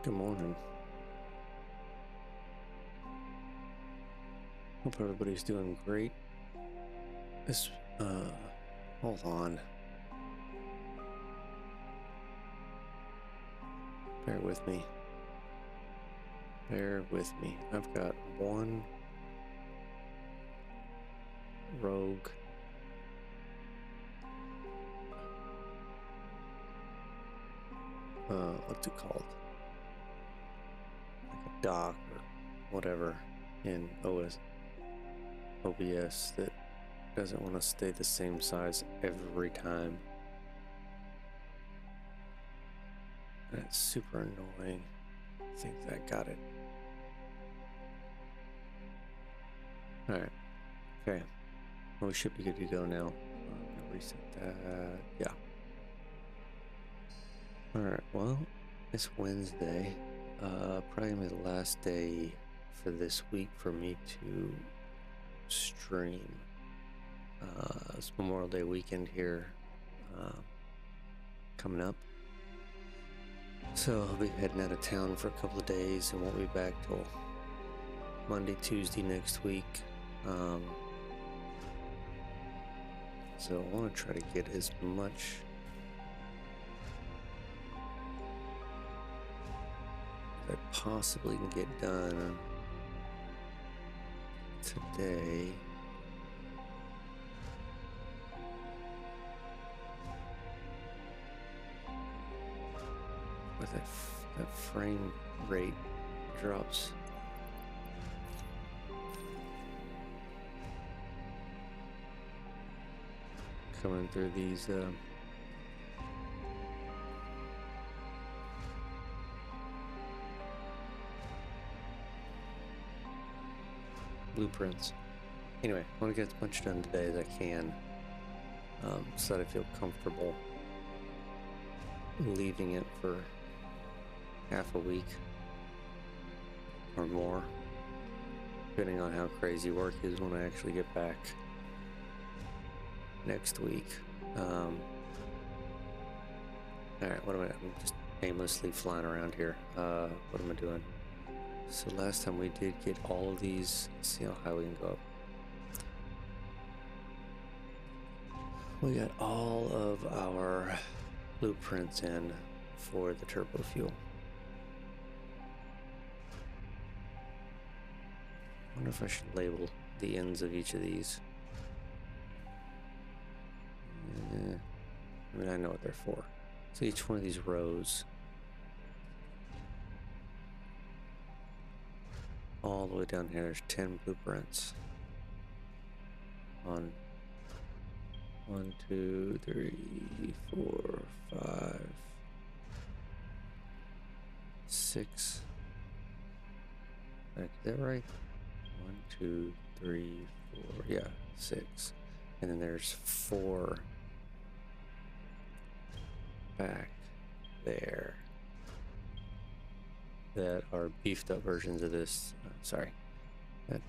Good morning. Hope everybody's doing great. This, hold on. Bear with me. Bear with me. I've got one rogue. What's it called? Like a dock or whatever in OBS that doesn't want to stay the same size every time. And it's super annoying. I think I got it. Alright. Okay. Well, we should be good to go now. I'm gonna reset that. Yeah. Alright, well, it's Wednesday. Probably gonna be the last day for this week for me to stream. It's Memorial Day weekend here coming up. So I'll be heading out of town for a couple of days and won't be back till Monday, Tuesday next week. So I want to try to get as much as I possibly can get done today. With that frame rate drops. Coming through these blueprints. Anyway, I want to get as much done today as I can, so that I feel comfortable leaving it for half a week or more, depending on how crazy work is when I actually get back next week. Alright, what am I? I'm just aimlessly flying around here. What am I doing? So last time we did get all of these. Let's see how high we can go up. We got all of our blueprints in for the turbo fuel. I wonder if I should label the ends of each of these. I mean, I know what they're for. So each one of these rows, all the way down here, there's 10 blueprints on 1, 2, 3, 4, 5, 6. Did I do that right? 1, 2, 3, 4, yeah, 6. And then there's 4 back there that are beefed up versions of this. Sorry, that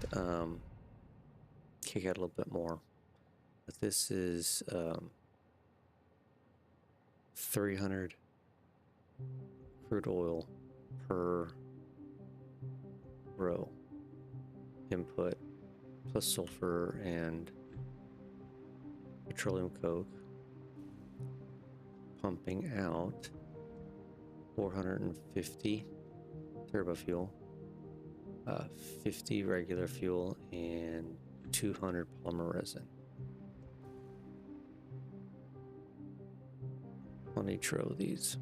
kick out a little bit more. But this is 300 crude oil per row input, plus sulfur and petroleum coke, pumping out 450 turbo fuel, 50 regular fuel, and 200 polymer resin on each row of these.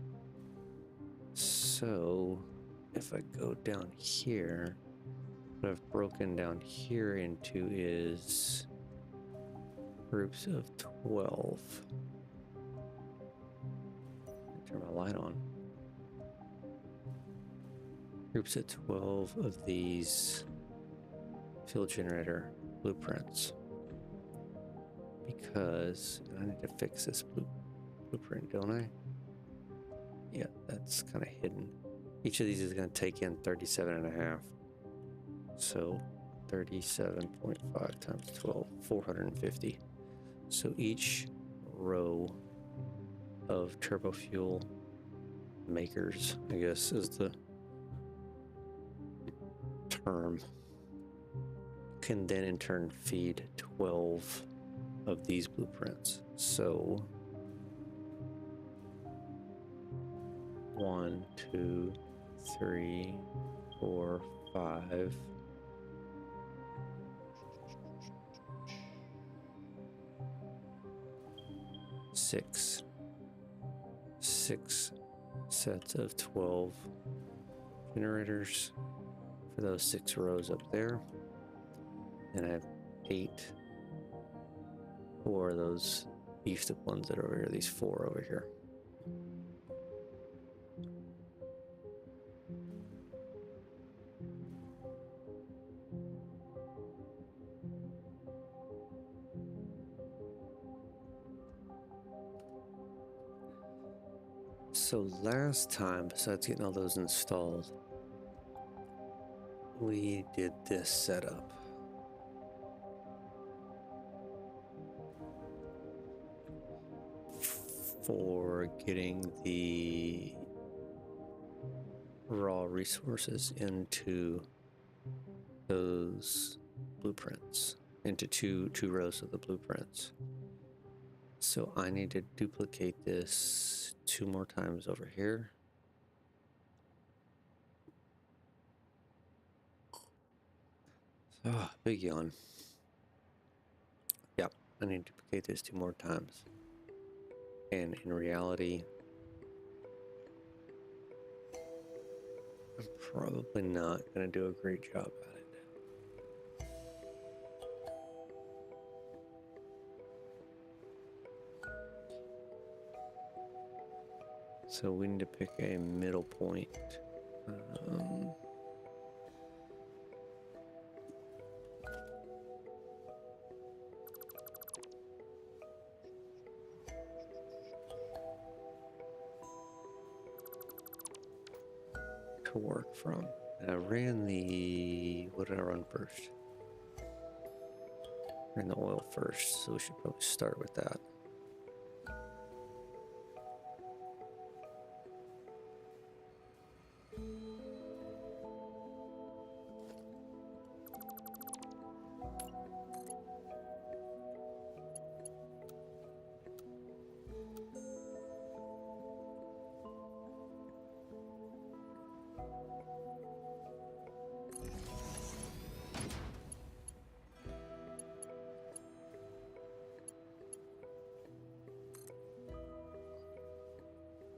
So if I go down here, what I've broken down here into is groups of 12. Turn my light on. Groups of 12 of these fuel generator blueprints, because I need to fix this blueprint, don't I? Yeah, that's kind of hidden. Each of these is going to take in 37.5. So 37.5 times 12, 450. So each row of turbo fuel makers, I guess is the term can then in turn feed 12 of these blueprints. So 1, 2, 3, 4, 5. 6 sets of 12 generators for those 6 rows up there. And I have 8 for those beefed up ones that are over here, these 4 over here. So last time, besides getting all those installed, we did this setup. For getting the raw resources into those blueprints, into two rows of the blueprints. So I need to duplicate this 2 more times over here. Oh, big yawn. Yep, I need to duplicate this 2 more times. And in reality, I'm probably not going to do a great job at it. So we need to pick a middle point. To work from. And I ran the... what did I run first? Ran the oil first, so we should probably start with that.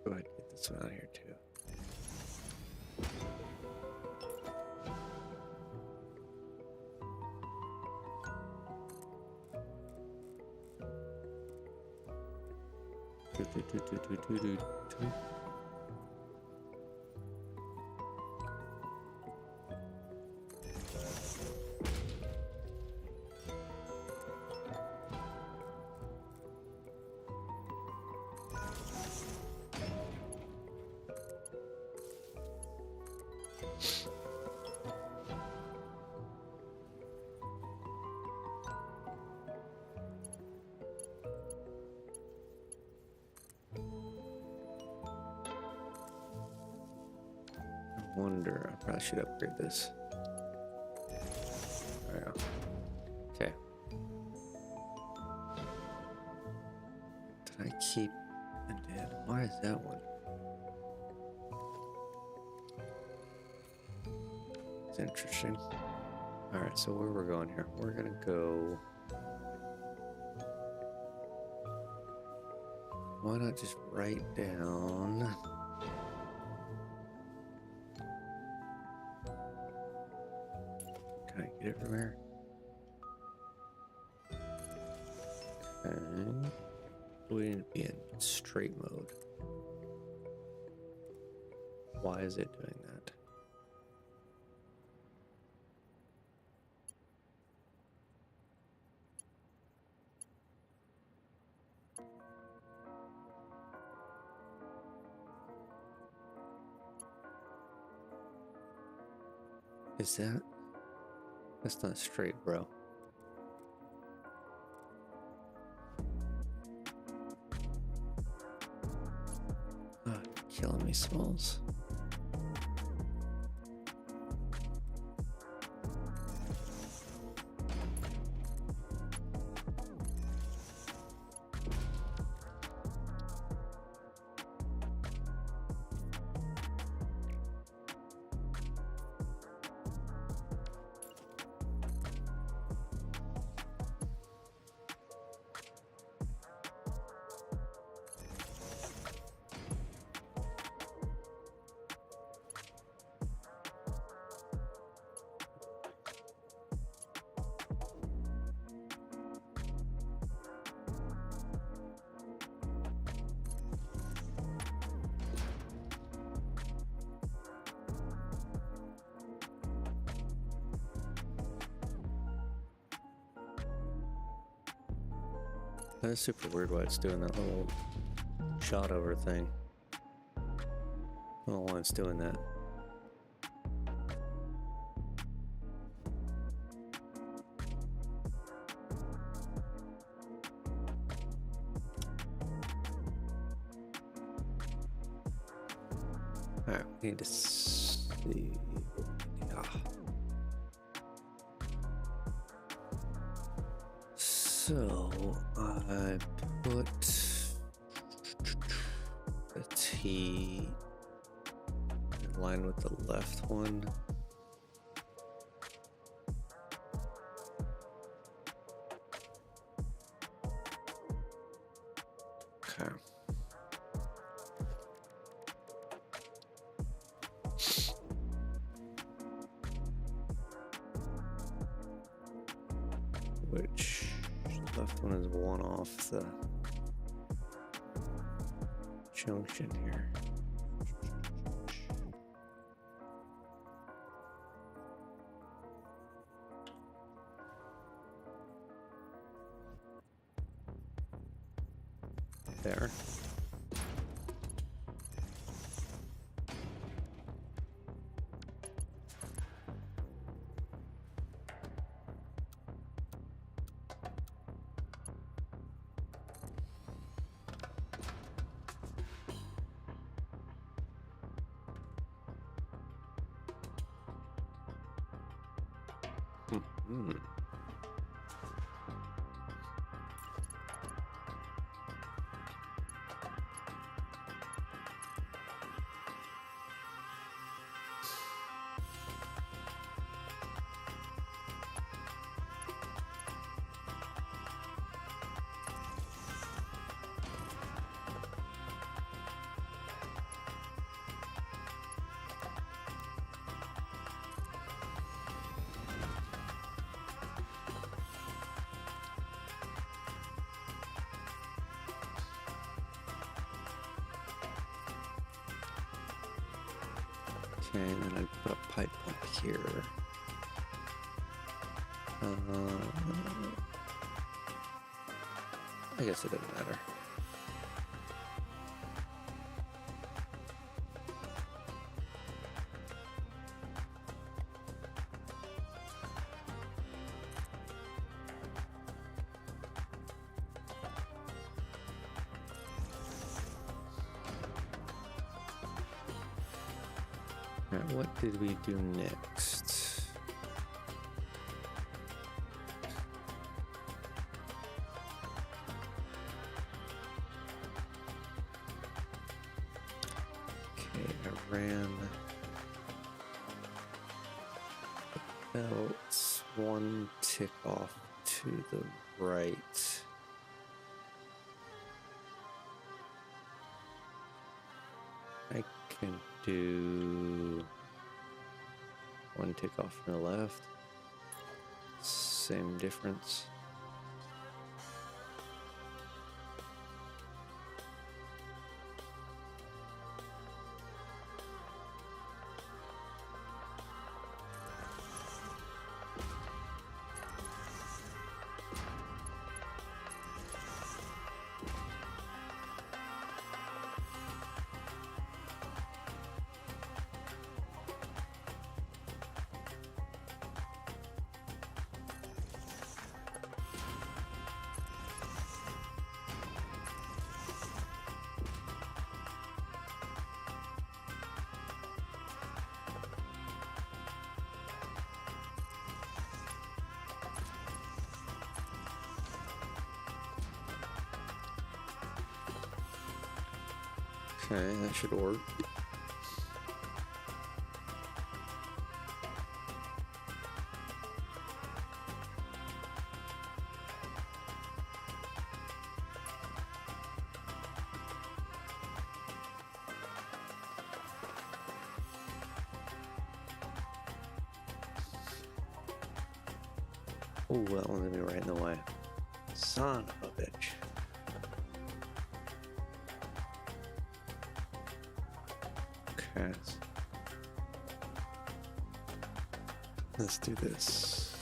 Go ahead and get this one out of here too. Wonder, I probably should upgrade this. There we go. Okay. Did I keep? I did. Why is that one? It's interesting. Alright, so where we're going here? We're gonna go. Why not just write down? Can I get it from here? Okay. We need to be in straight mode. Why is it doing that? Is that? That's not straight, bro. Oh, killing me, Smalls. That's super weird why it's doing that little shot over thing. I don't know why it's doing that. Alright, we need to see. Yeah. So I put the T in line with the left one. Okay. Which left one is one off the junction here. There. Hmm. Okay, and then I'd put a pipe up here. I guess it doesn't matter. Alright, what did we do next? Okay, I ran the belts one tick off to the right. I can do one tick off from the left. Same difference. Okay, that should work. Oh, that one's gonna be right in the way. Son of a bitch. Okay. Let's do this.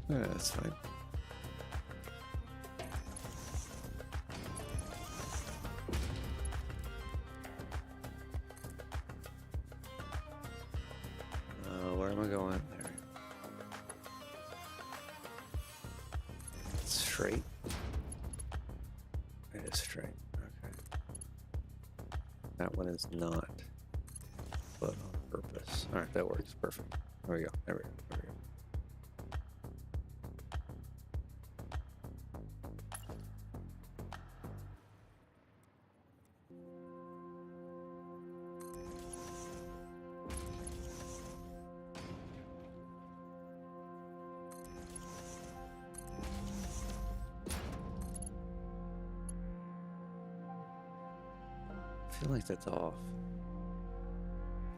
Yeah, that's fine. straight? It is straight. Okay. That one is not, but on purpose. All right, that works perfect. There we go. There we go. There we go. I feel like that's off.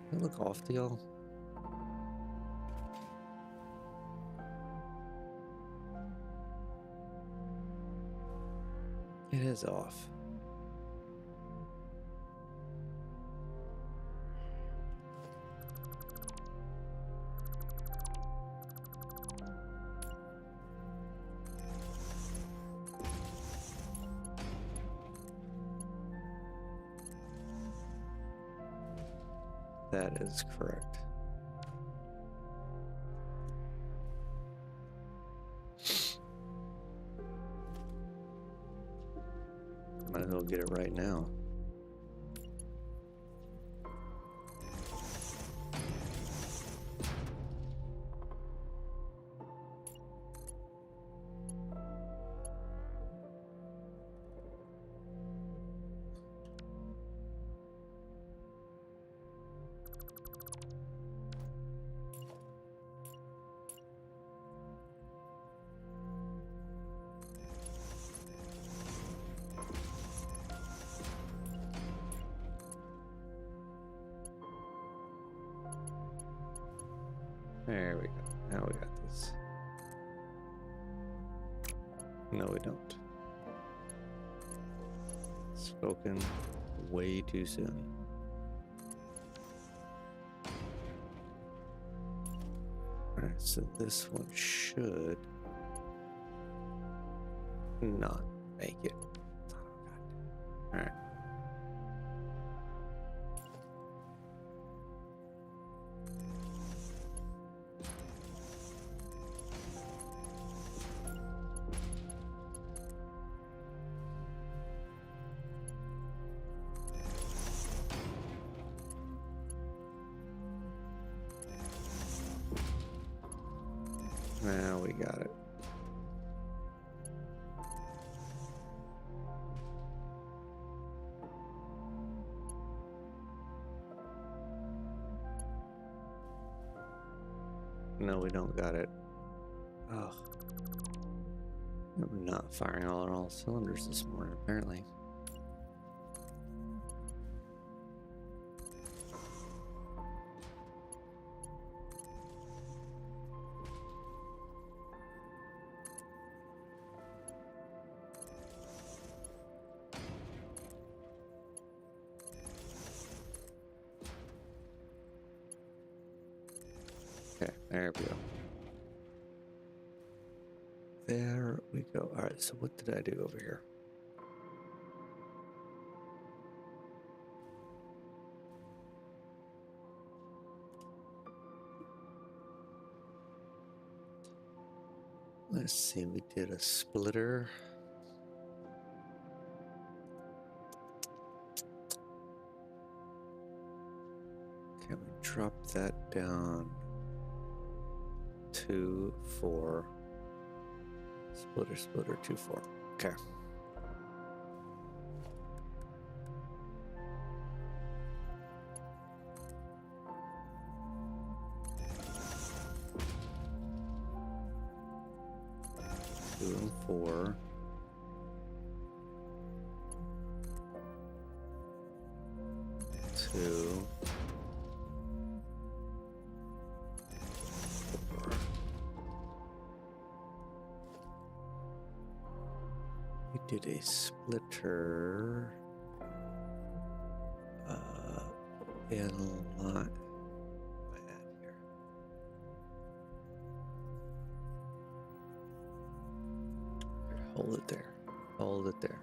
Does it look off to y'all? It is off. That is correct. Might as well get it right now. There we go. Now we got this. No, we don't. Spoken way too soon. Alright, so this one should not make it. Alright. Now we got it. No, we don't got it. Ugh. I'm not firing on all cylinders this morning, apparently. Okay, there we go. There we go. All right, so what did I do over here? Let's see, we did a splitter. Can we drop that down to 4? Splitter, 2, 4. Okay. Two and 4. Two. 4. We did a splitter. In line. Here. Hold it there. Hold it there.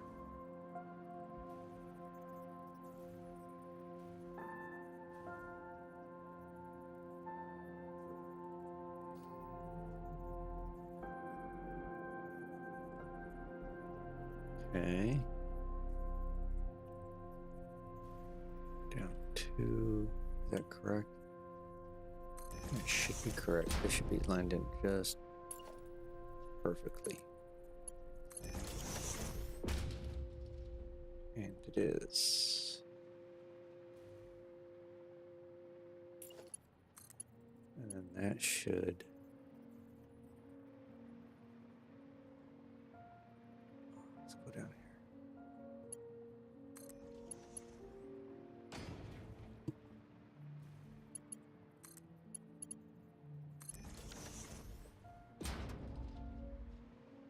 Okay. Down 2. Is that correct? It should be correct. They should be lined in just perfectly. And it is. And then that should. Let's go down here.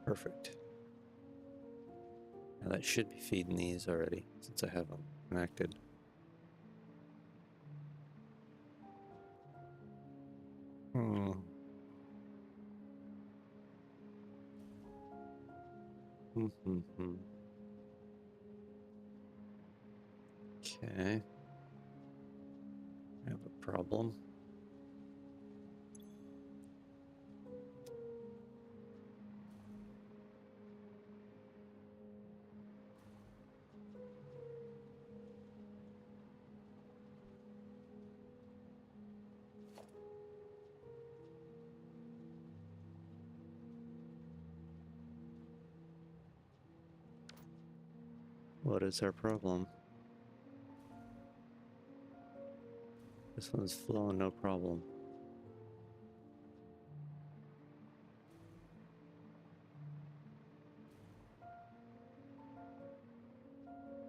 Perfect. Now that should be feeding these already, since I have them connected. Okay. I have a problem. What is our problem? This one's flowing no problem.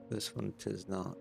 This one tis not.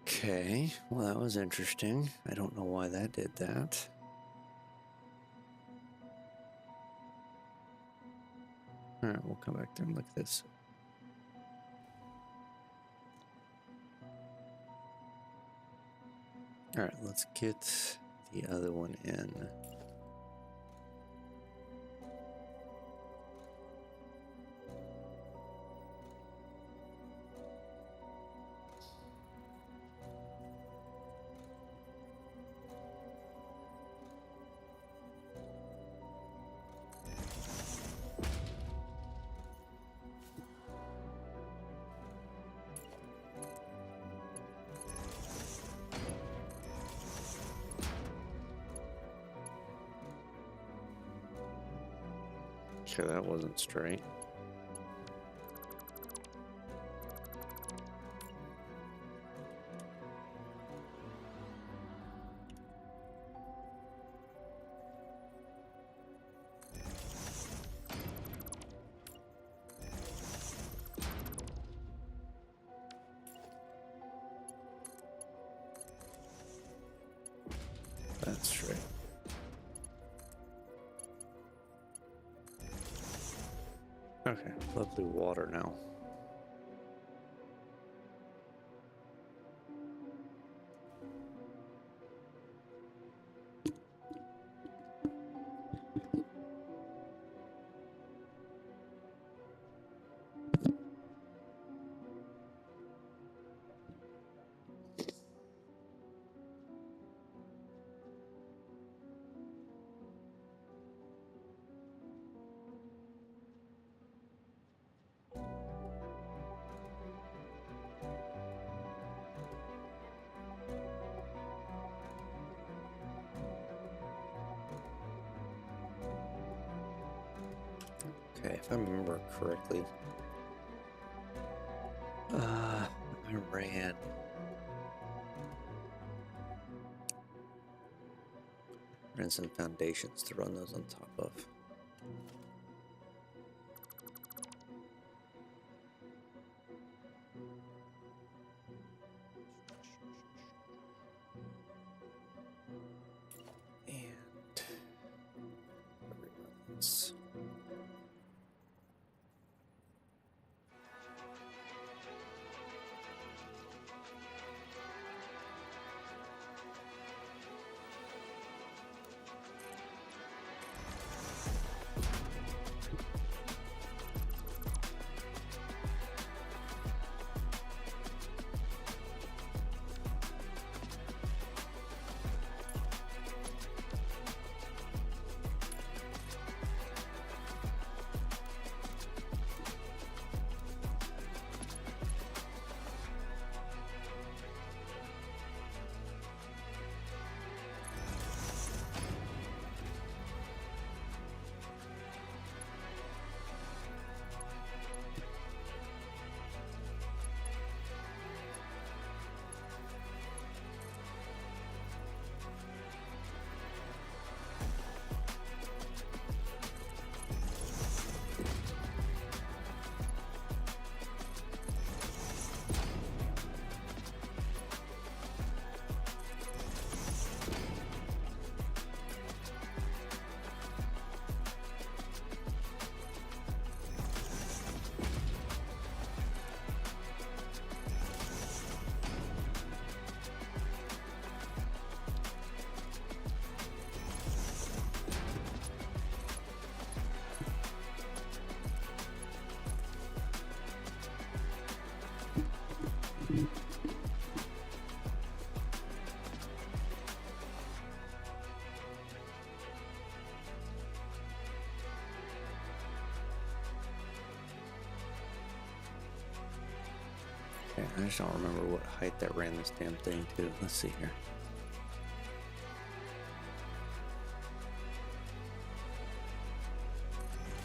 Okay, well that was interesting. I don't know why that did that. Alright, we'll come back there and look at this. Alright, let's get the other one in. Okay, that wasn't straight. That's straight. Okay, lovely water now. Okay, if I remember correctly, I ran some foundations to run those on top of. heights. Okay, I just don't remember what height that ran this damn thing to. Let's see here.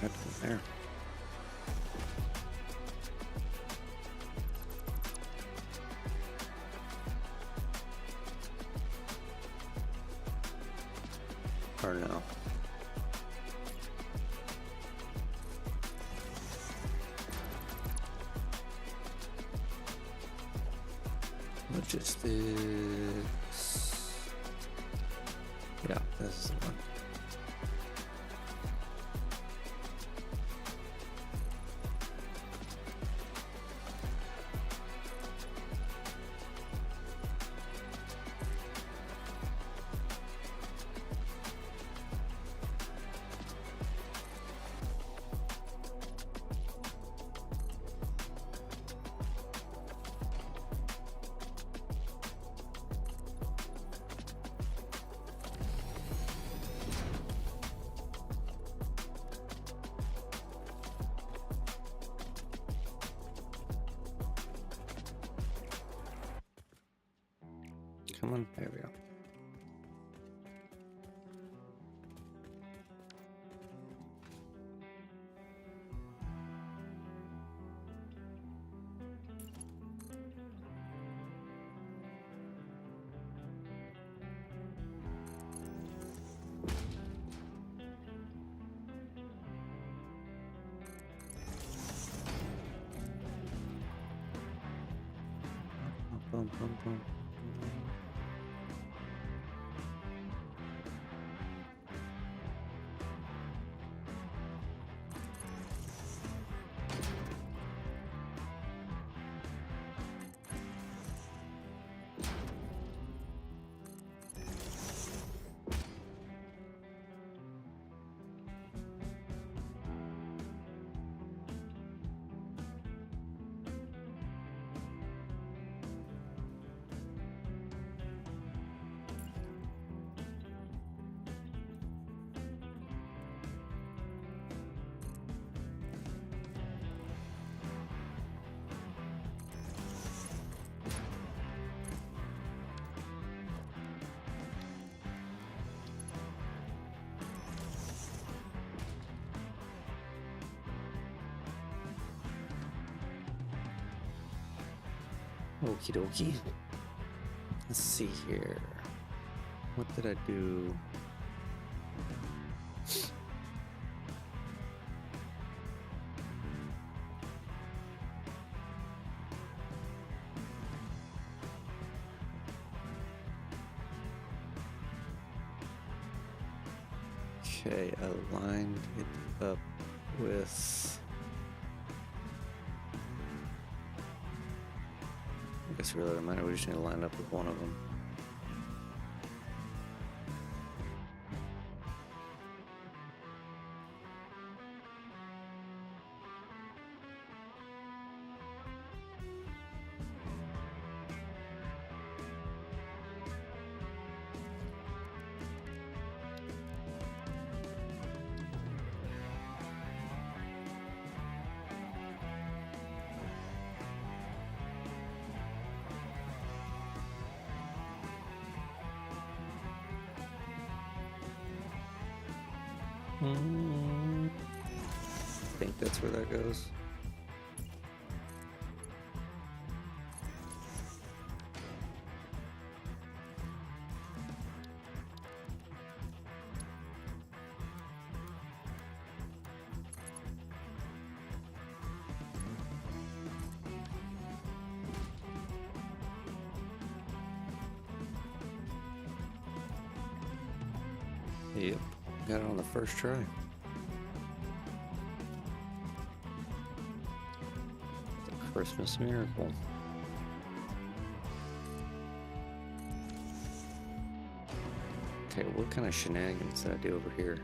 Right from there. Or no. Logistics. Yeah, this is the one. Come on, there we go. Boom, boom, boom. Okie dokie. Let's see here. What did I do? Okay, I lined it up with... I guess it really doesn't matter, we just need to line up with one of them. I think that's where that goes. Yep, got it on the first try. The Christmas miracle. Okay, what kind of shenanigans did I do over here?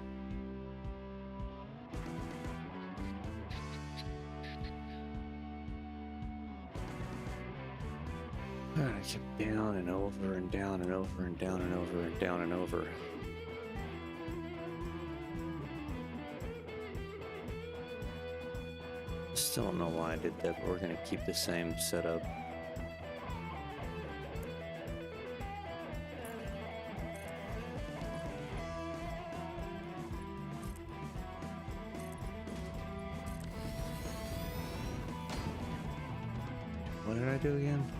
I kept down and over and down and over and down and over and down and over. Still don't know why I did that, but we're gonna keep the same setup. What did I do again?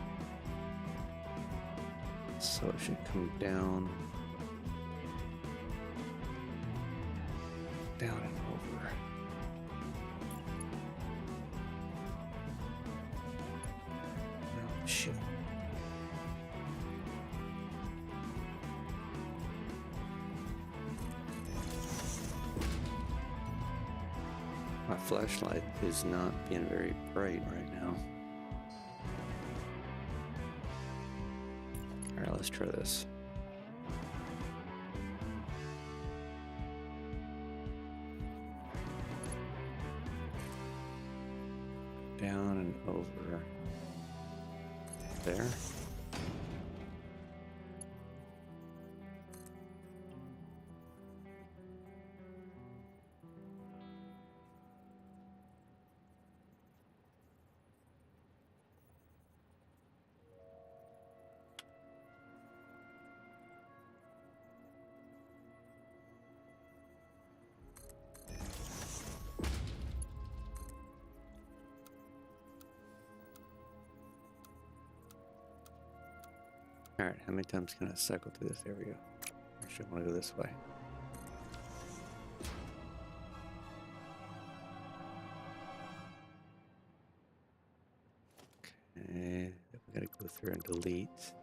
So it should come down. Down and over. Oh, shit. My flashlight is not being very bright right now. Alright, let's try this. Down and over there. Alright, how many times can I cycle through this? There we go. Actually, I want to go this way. Okay, we gotta go through and delete.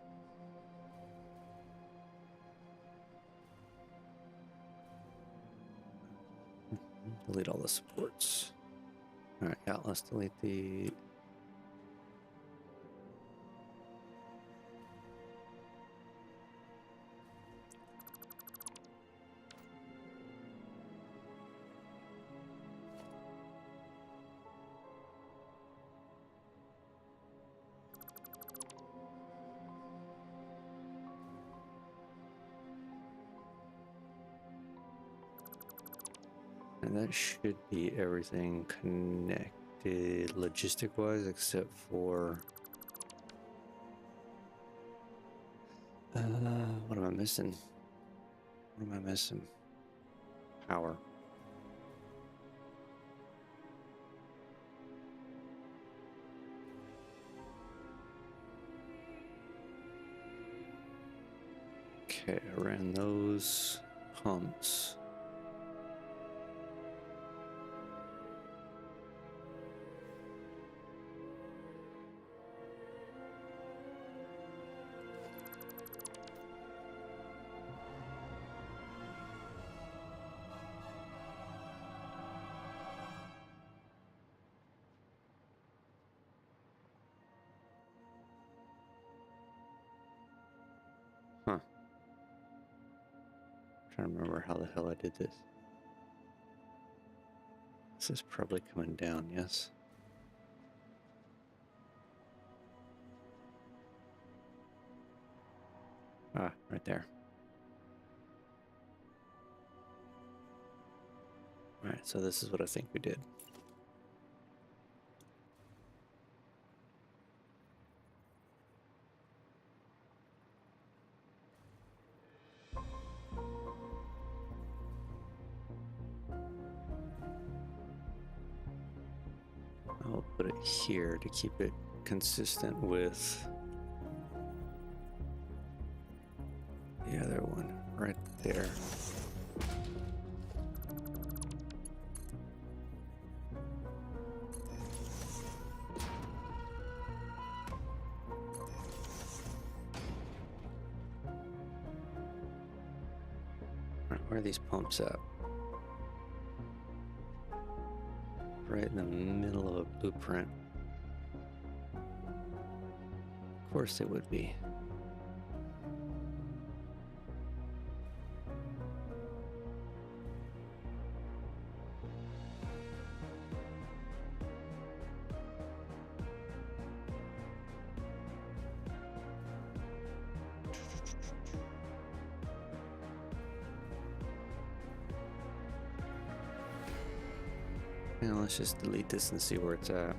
Delete all the supports. Alright, yeah, let's delete the... And that should be everything connected logistic-wise, except for... what am I missing? What am I missing? Power. Okay, I ran those pumps. trying to remember how the hell I did this. This is probably coming down, yes? Ah, right there. Alright, so this is what I think we did. I'll put it here to keep it consistent with the other one right there. Where are these pumps at? Right in the middle of a blueprint. Of course they would be. Now let's just delete this and see where it's at.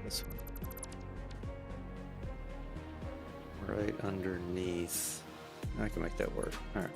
This one. Right underneath. I can make that work. Alright.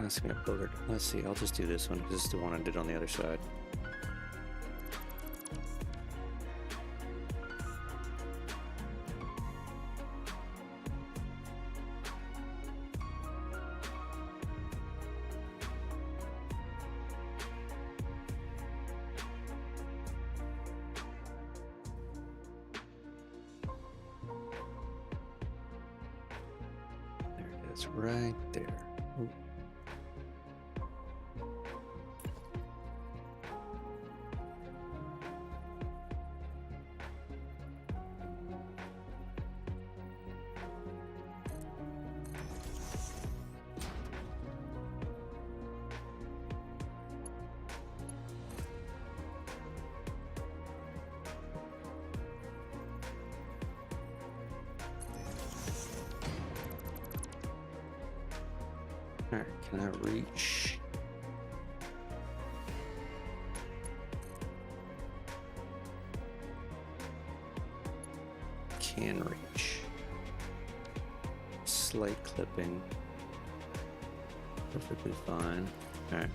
That's gonna build. Let's see, I'll just do this one because this is the one I did on the other side. There it is, right there. Ooh. Alright, can I reach? Can reach. Slight clipping. Perfectly fine. Alright.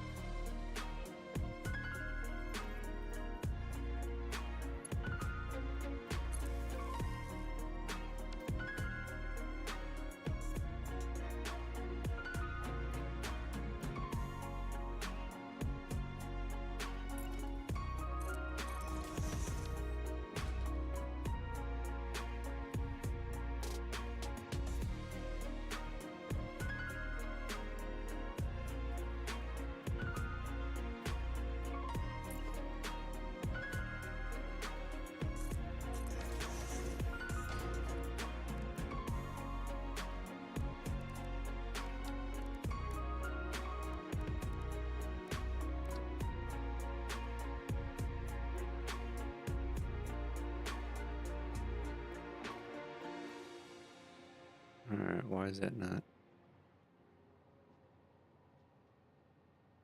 Alright, why is that not?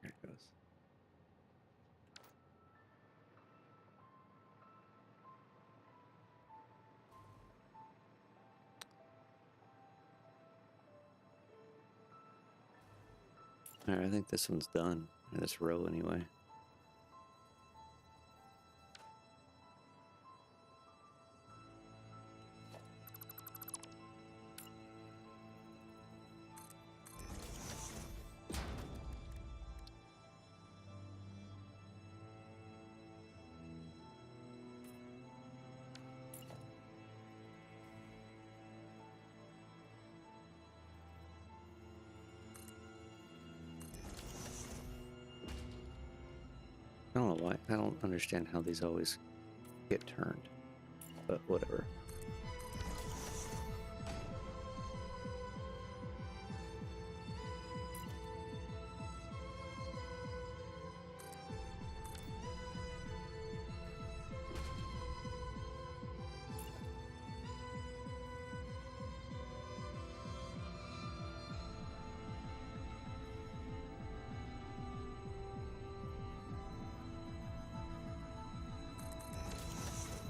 There it goes. Alright, I think this one's done. This row anyway. don't know why. I don't understand how these always get turned, but whatever.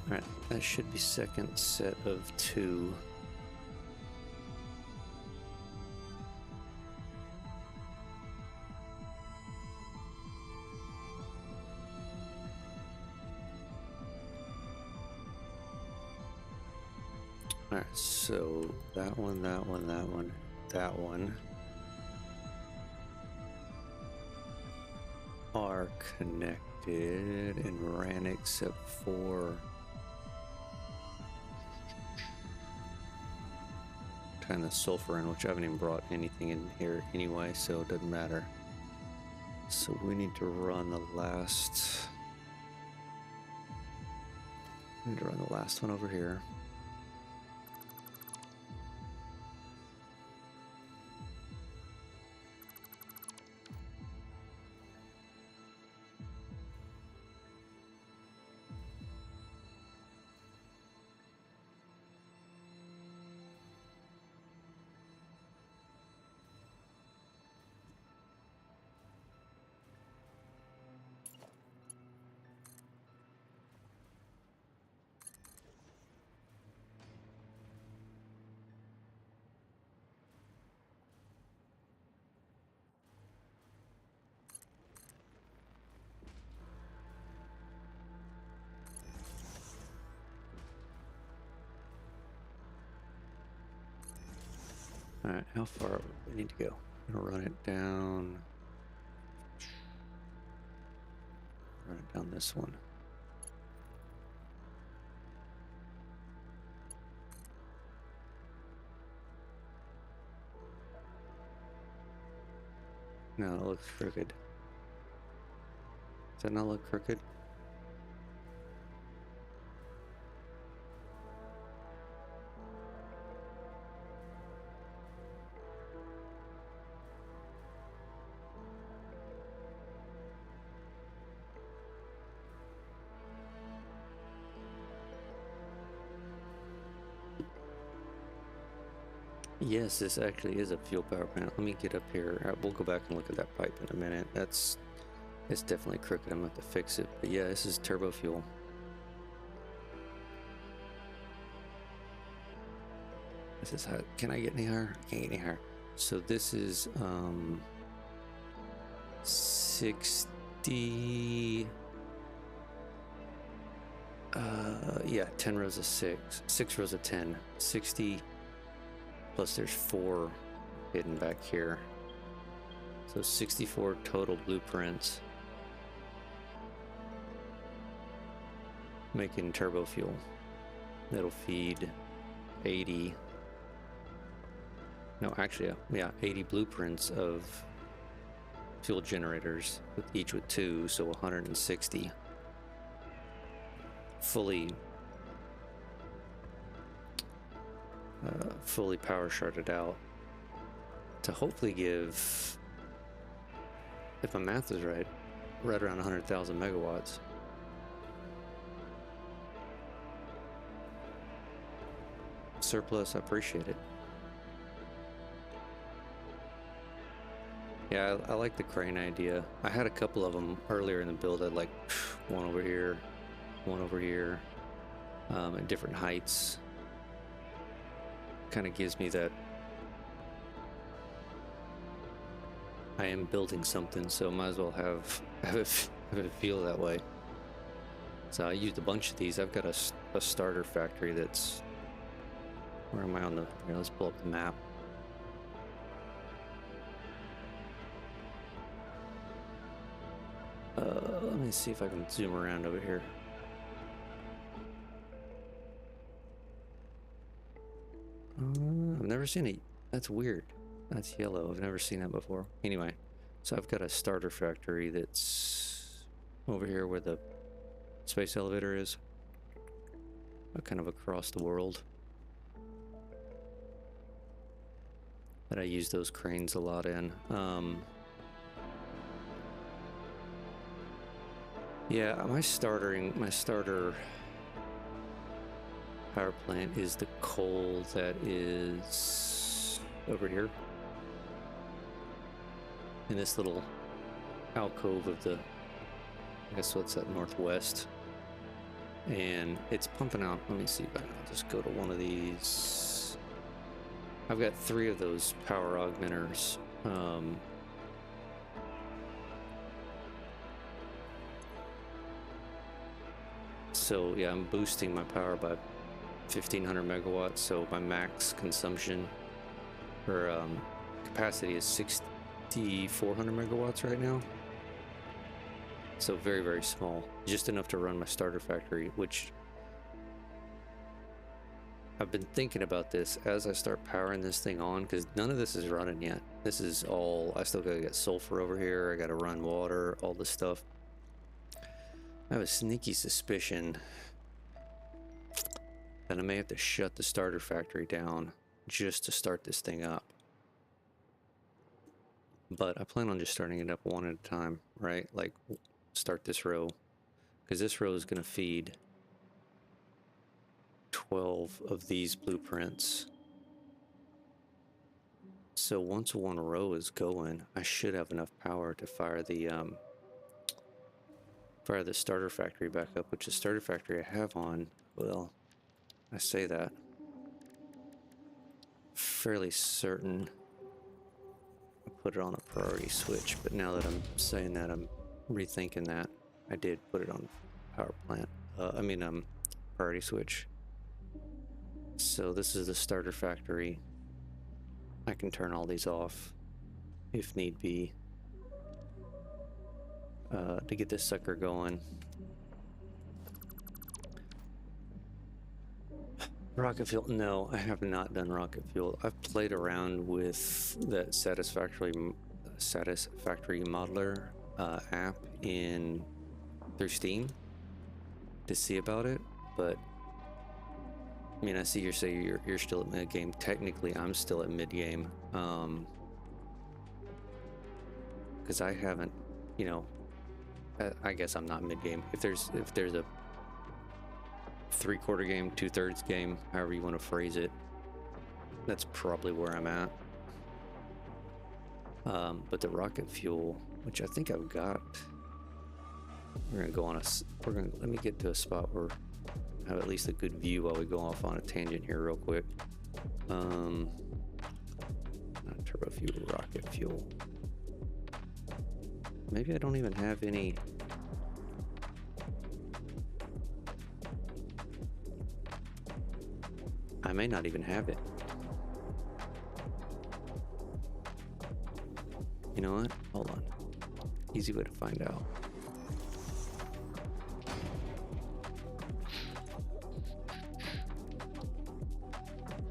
Alright, that should be second set of 2. Alright, so that one, that one, that one, that one are connected and ran except for kind of sulfur in, which I haven't even brought anything in here anyway, so it doesn't matter. So we need to run the last. We need to run the last one over here. Alright, how far do we need to go? I'm gonna run it down. Run it down this one. No, it looks crooked. Does that not look crooked? Yes, this actually is a fuel power plant. Let me get up here. We'll go back and look at that pipe in a minute. It's definitely crooked. I'm gonna have to fix it. But yeah, this is turbo fuel. This is how. Can I get any higher? I can't get any higher. So this is 60. Yeah, 10 rows of 6 rows of 10. 60. Plus there's 4 hidden back here. So 64 total blueprints. Making turbo fuel. That'll feed 80. No, actually, yeah, 80 blueprints of fuel generators, with each with 2, so 160. Fully power sharded out to hopefully give, if my math is right around 100,000 megawatts. Surplus, I appreciate it. Yeah, I like the crane idea. I had a couple of them earlier in the build. I'd like one over here, at different heights. Kind of gives me that I am building something, so might as well have it feel that way. So I used a bunch of these. I've got a starter factory that's, where am I on the, here, let's pull up the map. Let me see if I can zoom around over here. I've never seen it. That's weird. That's yellow. I've never seen that before. Anyway, so I've got a starter factory that's over here where the space elevator is, kind of across the world. That I use those cranes a lot in. Yeah, my starter power plant is the coal that is over here in this little alcove of the, I guess what's that, northwest, and it's pumping out. Let me see if I can just go to one of these. I've got 3 of those power augmenters. So yeah, I'm boosting my power by 1500 megawatts, so my max consumption or capacity is 6400 megawatts right now. So very, very small, just enough to run my starter factory, which I've been thinking about this as I start powering this thing on, because none of this is running yet. This is all, I still gotta get sulfur over here, I gotta run water, all this stuff. I have a sneaky suspicion that I may have to shut the starter factory down just to start this thing up. But I plan on just starting it up one at a time, right? Like, start this row, because this row is going to feed 12 of these blueprints. So once one row is going, I should have enough power to fire the starter factory back up, which the starter factory I have on, well, I say that, fairly certain I put it on a priority switch, but now that I'm saying that, I'm rethinking that. I did put it on power plant, priority switch. So this is the starter factory. I can turn all these off if need be to get this sucker going. Rocket fuel? No, I have not done rocket fuel. I've played around with that Satisfactory modeler app through Steam to see about it, but I mean, I see you say you're still at mid game. Technically, I'm still at mid game, because I haven't, I guess I'm not mid game. If there's a 3/4 game, 2/3 game, however you want to phrase it, that's probably where I'm at. But the rocket fuel, which I think I've got, we're gonna go on let me get to a spot where I have at least a good view while we go off on a tangent here real quick. Not turbo fuel, rocket fuel. Maybe I don't even have any. I may not even have it. You know what? Hold on. Easy way to find out.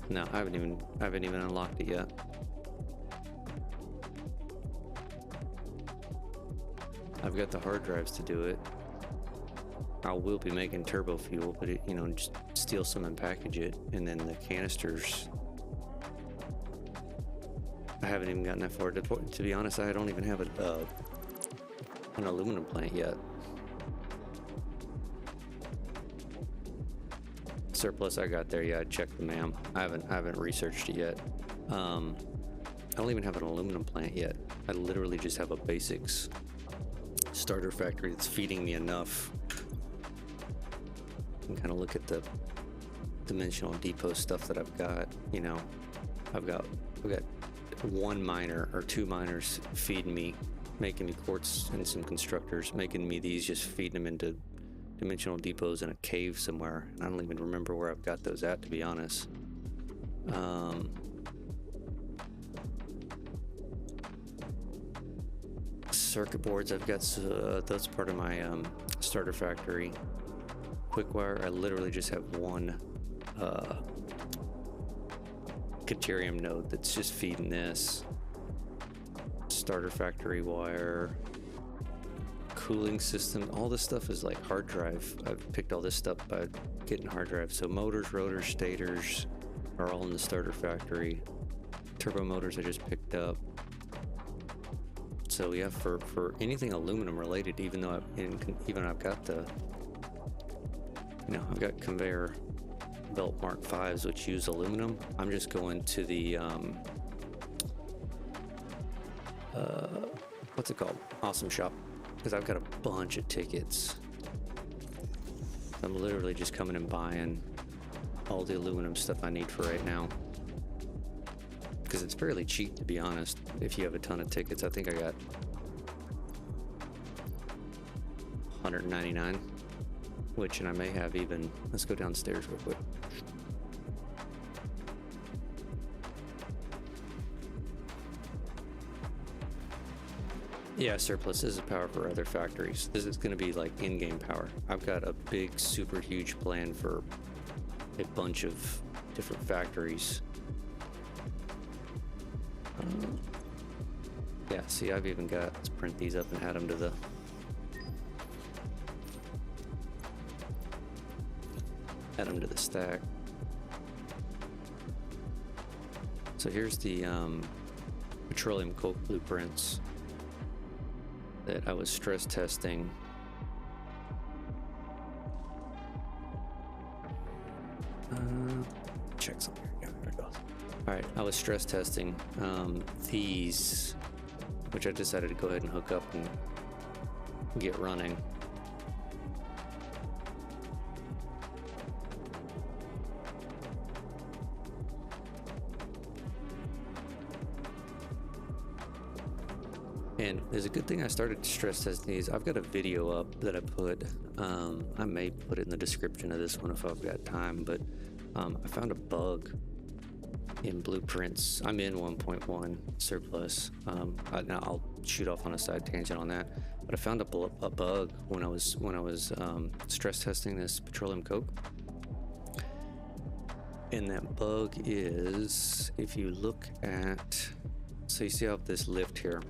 No, I haven't even unlocked it yet. I've got the hard drives to do it. I will be making turbo fuel, but just steal some and package it, and then the canisters. I haven't even gotten that far. To be honest, I don't even have an aluminum plant yet. Surplus I got there, yeah, I checked the MAM. I haven't researched it yet. I don't even have an aluminum plant yet. I literally just have a basics starter factory that's feeding me enough. And kind of look at the dimensional depot stuff that I've got. I've got one miner or two miners feeding me, making me quartz and some constructors, making me these, just feeding them into dimensional depots in a cave somewhere. And I don't even remember where I've got those at, to be honest. Circuit boards, I've got that's part of my starter factory. Quickwire, I literally just have one Caterium node that's just feeding this. Starter factory wire, cooling system, all this stuff is like hard drive. I've picked all this stuff by getting hard drive. So motors, rotors, stators are all in the starter factory. Turbo motors I just picked up. So yeah, for anything aluminum related, even though I've got the, I've got conveyor belt Mark 5s which use aluminum. I'm just going to the what's it called? Awesome Shop, because I've got a bunch of tickets. I'm literally just coming and buying all the aluminum stuff I need for right now, because it's fairly cheap, to be honest. If you have a ton of tickets, I think I got 199, and I may have even. Let's go downstairs real quick. Yeah, surplus is a power for other factories. This is going to be like in-game power. I've got a big, super huge plan for a bunch of different factories. Yeah, see, I've even got, let's print these up and add them to the stack. So here's the petroleum coke blueprints that I was stress testing. Check something. Yeah, there it goes. All right, I was stress testing these, which I decided to go ahead and hook up and get running. And there's a good thing I started stress testing these. I've got a video up that I put. I may put it in the description of this one if I've got time, but I found a bug in blueprints. I'm in 1.1 surplus. Now I'll shoot off on a side tangent on that. But I found a bug when I was stress testing this petroleum coke. And that bug is, if you look at, so you see I have this lift here.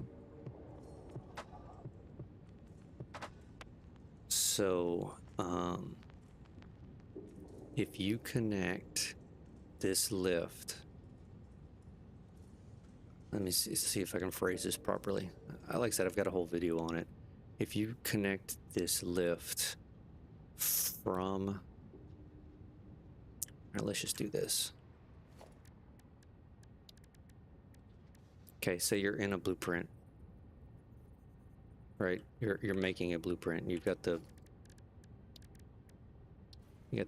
So, if you connect this lift, let me see if I can phrase this properly. Like I said, I've got a whole video on it. If you connect this lift from, all right, let's just do this. Okay, say you're in a blueprint, right? You're making a blueprint. You got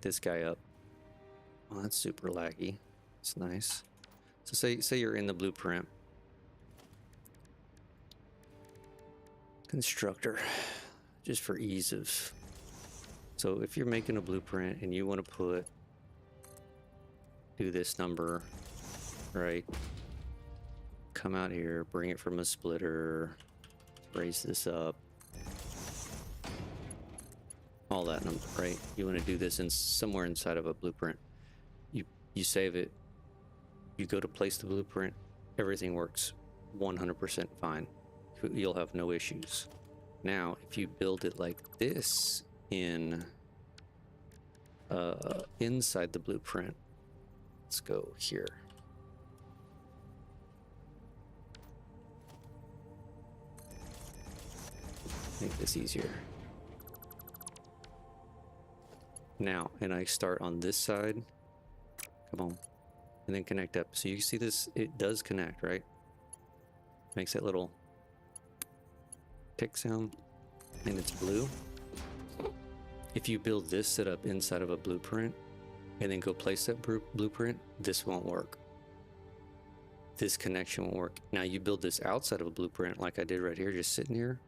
this guy up. Oh, that's super laggy. It's nice. So say you're in the blueprint. Constructor, just for ease of. So if you're making a blueprint and you want to do this number, right? Come out here, bring it from a splitter, raise this up. All that number, right? You want to do this in somewhere inside of a blueprint. You save it. You go to place the blueprint. Everything works 100% fine. You'll have no issues. Now, if you build it like this inside the blueprint, let's go here. Make this easier. Now, and I start on this side. Come on. And then connect up. So you see this, it does connect, right? Makes that little tick sound, and it's blue. If you build this setup inside of a blueprint and then go place that blueprint, this won't work. This connection won't work. Now you build this outside of a blueprint like I did right here, just sitting here,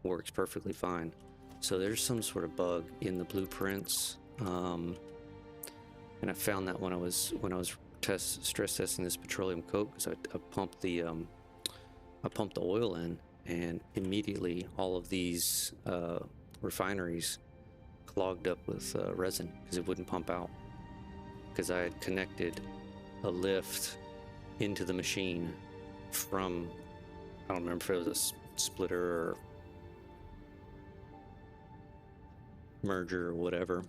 works perfectly fine. So there's some sort of bug in the blueprints. And I found that when I was stress testing this petroleum coke, because I pumped the oil in, and immediately all of these refineries clogged up with resin because it wouldn't pump out, because I had connected a lift into the machine from, I don't remember if it was a splitter or merger or whatever.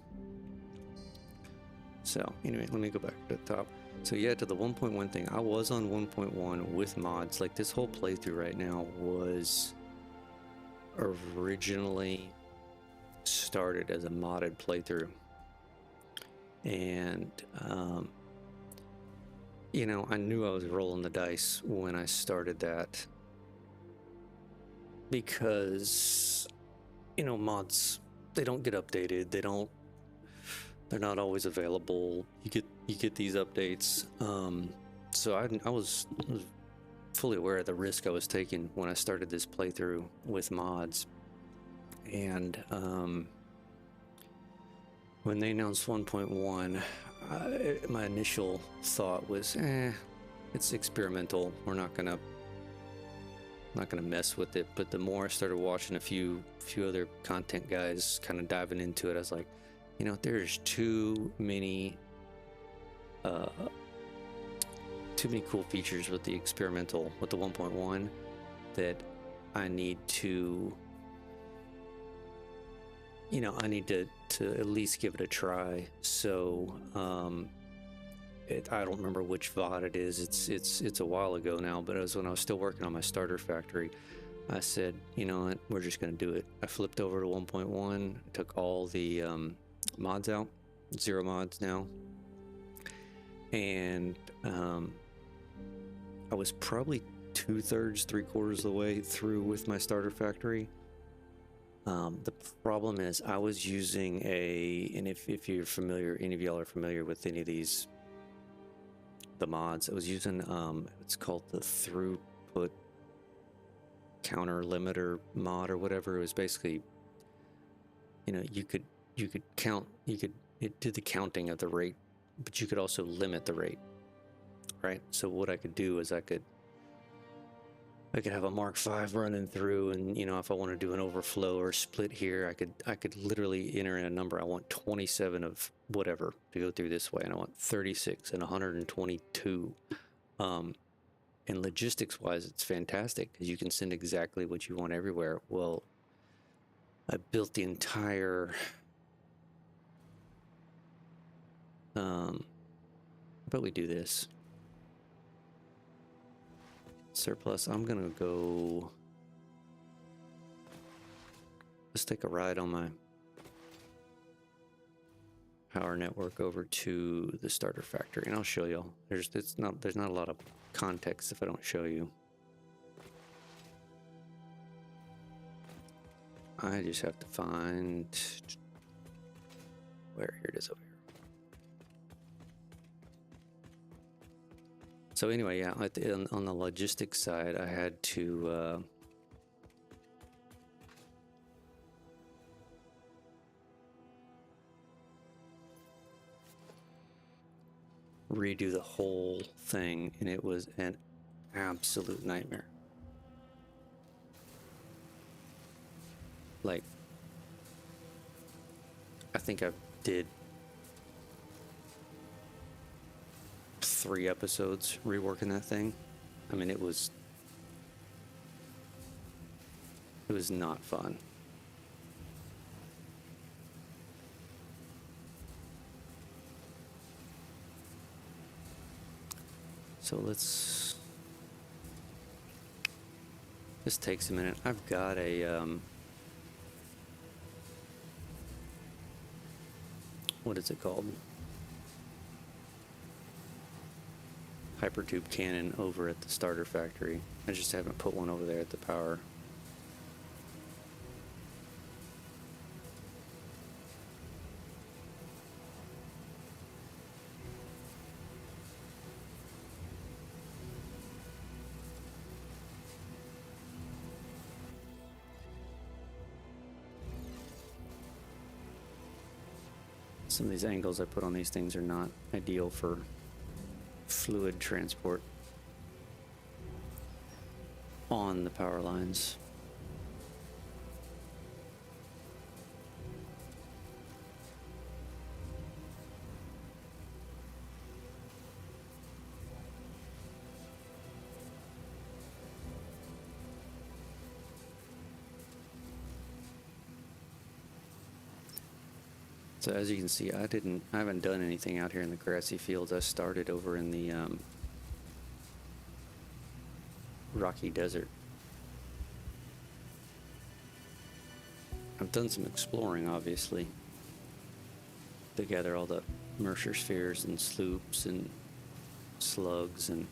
So anyway, let me go back to the top. So yeah, to the 1.1 thing, I was on 1.1 with mods. Like this whole playthrough right now was originally started as a modded playthrough. And, you know, I knew I was rolling the dice when I started that because, you know, mods, they don't get updated. They're not always available. You get these updates. So I was fully aware of the risk I was taking when I started this playthrough with mods. And when they announced 1.1, my initial thought was, it's experimental. We're not gonna mess with it. But the more I started watching a few other content guys kind of diving into it, I was like, you know, there's too many cool features with the experimental, with the 1.1, that I need to, you know, I need to at least give it a try. So I don't remember which VOD it is. It's a while ago now, but it was when I was still working on my starter factory. I said, you know what, we're just gonna do it. I flipped over to 1.1, took all the mods out, 0 mods now, and I was probably 2/3, 3/4 of the way through with my starter factory. The problem is I was using and if you're familiar, any of y'all are familiar with any of these, the mods, I was using, it's called the throughput counter limiter mod or whatever. It was basically, you know, you could count, it did the counting of the rate, but you could also limit the rate, right? So what I could do is I could have a Mark V running through, and you know, if I want to do an overflow or split here, I could literally enter in a number. I want 27 of whatever to go through this way, and I want 36 and 122. And logistics wise, it's fantastic because you can send exactly what you want everywhere. Well, I built the entire but we do this surplus. I'm gonna go, let's take a ride on my power network over to the starter factory, and I'll show you. There's not a lot of context if I don't show you. I just have to find where, here it is over here. So anyway, yeah, on the logistics side, I had to redo the whole thing, and it was an absolute nightmare. Like, I think I did 3 episodes reworking that thing. I mean, it was not fun. So this takes a minute. I've got a what is it called? Hypertube cannon over at the starter factory. I just haven't put one over there at the power. Some of these angles I put on these things are not ideal for fluid transport on the power lines. So as you can see, I haven't done anything out here in the grassy fields. I started over in the rocky desert. I've done some exploring, obviously, to gather all the Mercer spheres and sloops and slugs and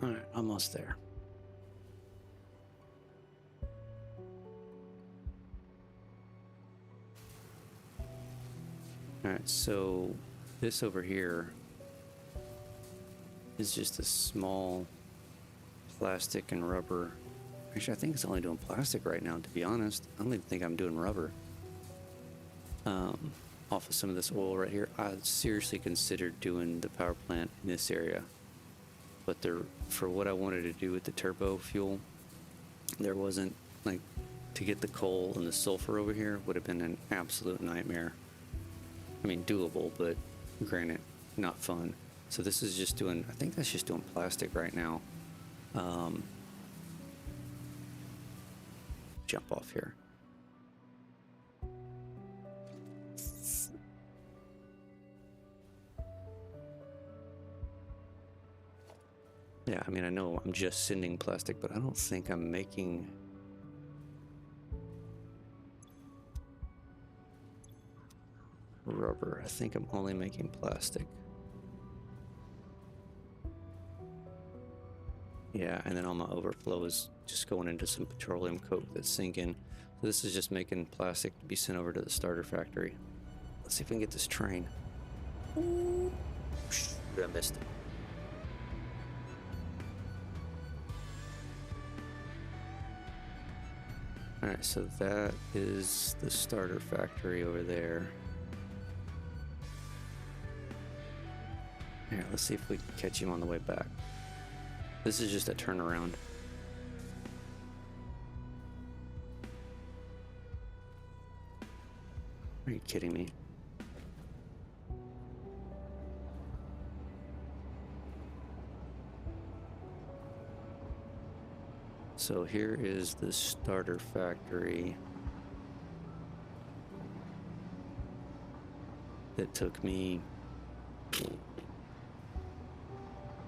all right, almost there. All right, so this over here is just a small plastic and rubber. Actually, I think it's only doing plastic right now, to be honest. I don't even think I'm doing rubber. Off of some of this oil right here. I seriously considered doing the power plant in this area. But for what I wanted to do with the turbo fuel, there wasn't, like, to get the coal and the sulfur over here would have been an absolute nightmare. I mean, doable, but granted, not fun. So this is just doing, I think that's just doing plastic right now. Jump off here. Yeah, I mean, I know I'm just sending plastic, but I don't think I'm making rubber. I think I'm only making plastic. Yeah, and then all my overflow is just going into some petroleum coke that's sinking. So this is just making plastic to be sent over to the starter factory. Let's see if we can get this train. Ooh, I missed it. Alright, so that is the starter factory over there. Here, let's see if we can catch him on the way back. This is just a turnaround. Are you kidding me? So here is the starter factory that took me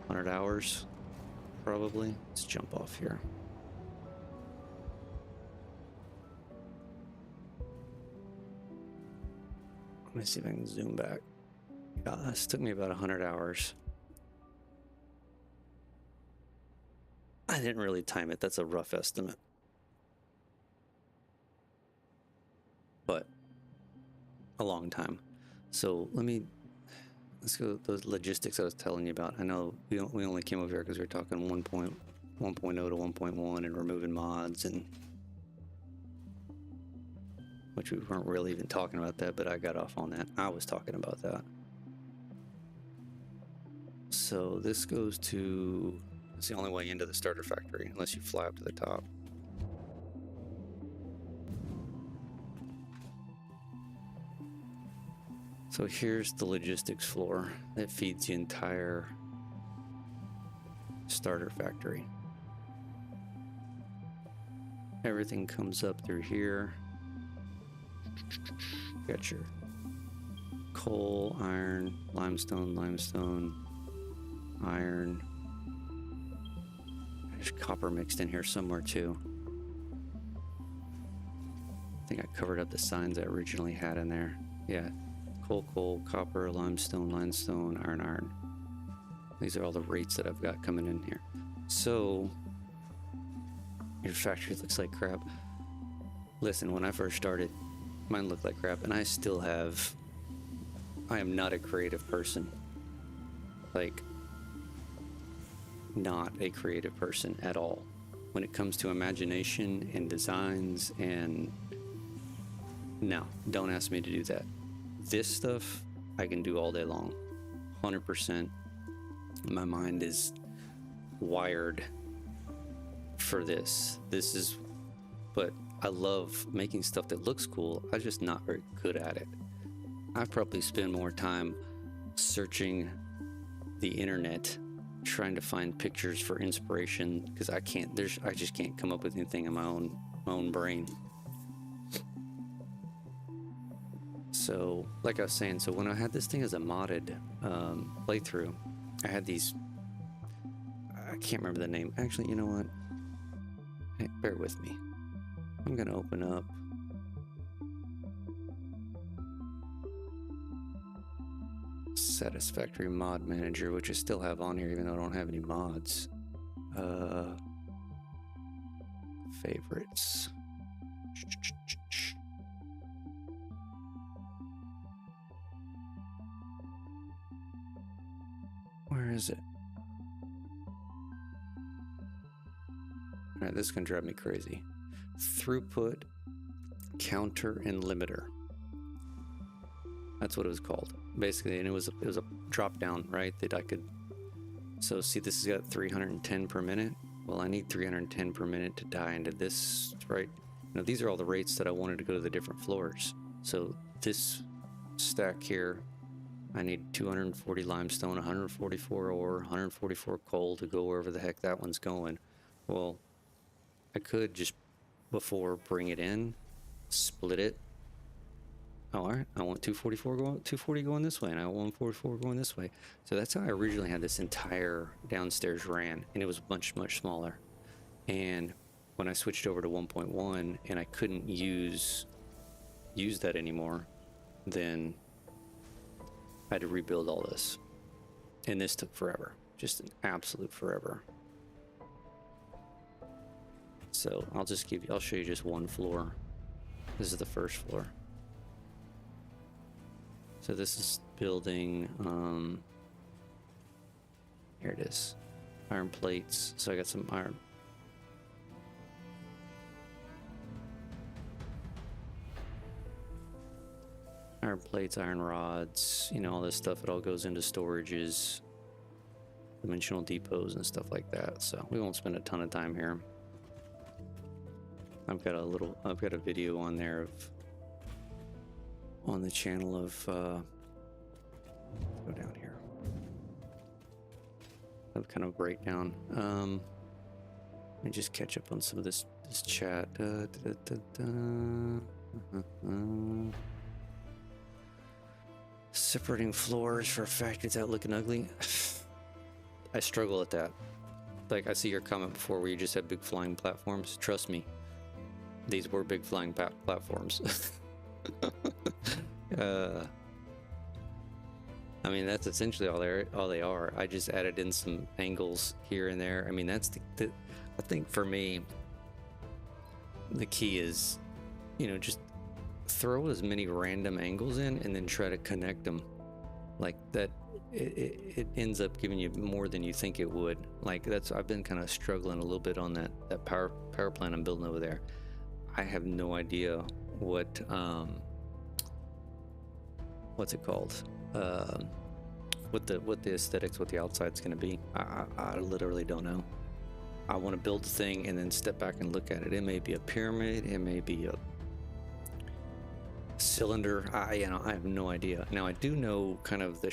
100 hours, probably. Let's jump off here. Let me see if I can zoom back. Yeah, this took me about 100 hours. I didn't really time it. That's a rough estimate. But a long time. So let's go those logistics I was telling you about. I know we only came over here because we were talking 1.0 to 1.1 and removing mods, and which we weren't really even talking about that, but I got off on that. I was talking about that. So this goes to, it's the only way into the starter factory unless you fly up to the top. So here's the logistics floor that feeds the entire starter factory. Everything comes up through here. Got your coal, iron, limestone, iron. There's copper mixed in here somewhere too. I think I covered up the signs I originally had in there. Yeah. Coal, copper, limestone, iron. These are all the rates that I've got coming in here. So, your factory looks like crap. Listen, when I first started, mine looked like crap, and I still have. I am not a creative person. Like, not a creative person at all. When it comes to imagination and designs, and no, don't ask me to do that. This stuff I can do all day long, 100%. My mind is wired for this. But I love making stuff that looks cool. I'm just not very good at it. I probably spend more time searching the internet, trying to find pictures for inspiration, because I just can't come up with anything in my own brain. So, like I was saying, so when I had this thing as a modded playthrough, I had these. I can't remember the name. Actually, you know what? Hey, bear with me. I'm gonna open up Satisfactory Mod Manager, which I still have on here even though I don't have any mods. Favorites. Where is it? Alright, this is gonna drive me crazy. Throughput, counter, and limiter. That's what it was called, basically, and it was a drop down, right? That I could. So see, this has got 310 per minute. Well, I need 310 per minute to die into this, right? Now these are all the rates that I wanted to go to the different floors. So this stack here, I need 240 limestone, 144 ore, 144 coal to go wherever the heck that one's going. Well, I could just before bring it in, split it. Oh, all right, I want 240 going this way, and I want 144 going this way. So that's how I originally had this entire downstairs ran, and it was much smaller. And when I switched over to 1.1 and I couldn't use that anymore, then I had to rebuild all this, and this took forever, just an absolute forever. So I'll show you just one floor. This is the first floor. So this is building, here it is, iron plates. So I got some iron. Iron plates, iron rods, you know, all this stuff. It all goes into storages, dimensional depots and stuff like that. So we won't spend a ton of time here. I've got a video on there on the channel of, go down here. Of kind of breakdown. Let me just catch up on some of this chat. Separating floors for factories that looking ugly. I struggle at that. Like, I see your comment before where you just had big flying platforms. Trust me, these were big flying platforms. I mean, that's essentially all they are. I just added in some angles here and there. I mean, that's I think for me, the key is, you know, just throw as many random angles in and then try to connect them like that. It ends up giving you more than you think it would. Like, I've been kind of struggling a little bit on that power plant I'm building over there. I have no idea what's it called, what the aesthetics, what the outside's going to be. I literally don't know. I want to build the thing and then step back and look at it. It may be a pyramid, it may be a cylinder. I have no idea. Now I do know kind of the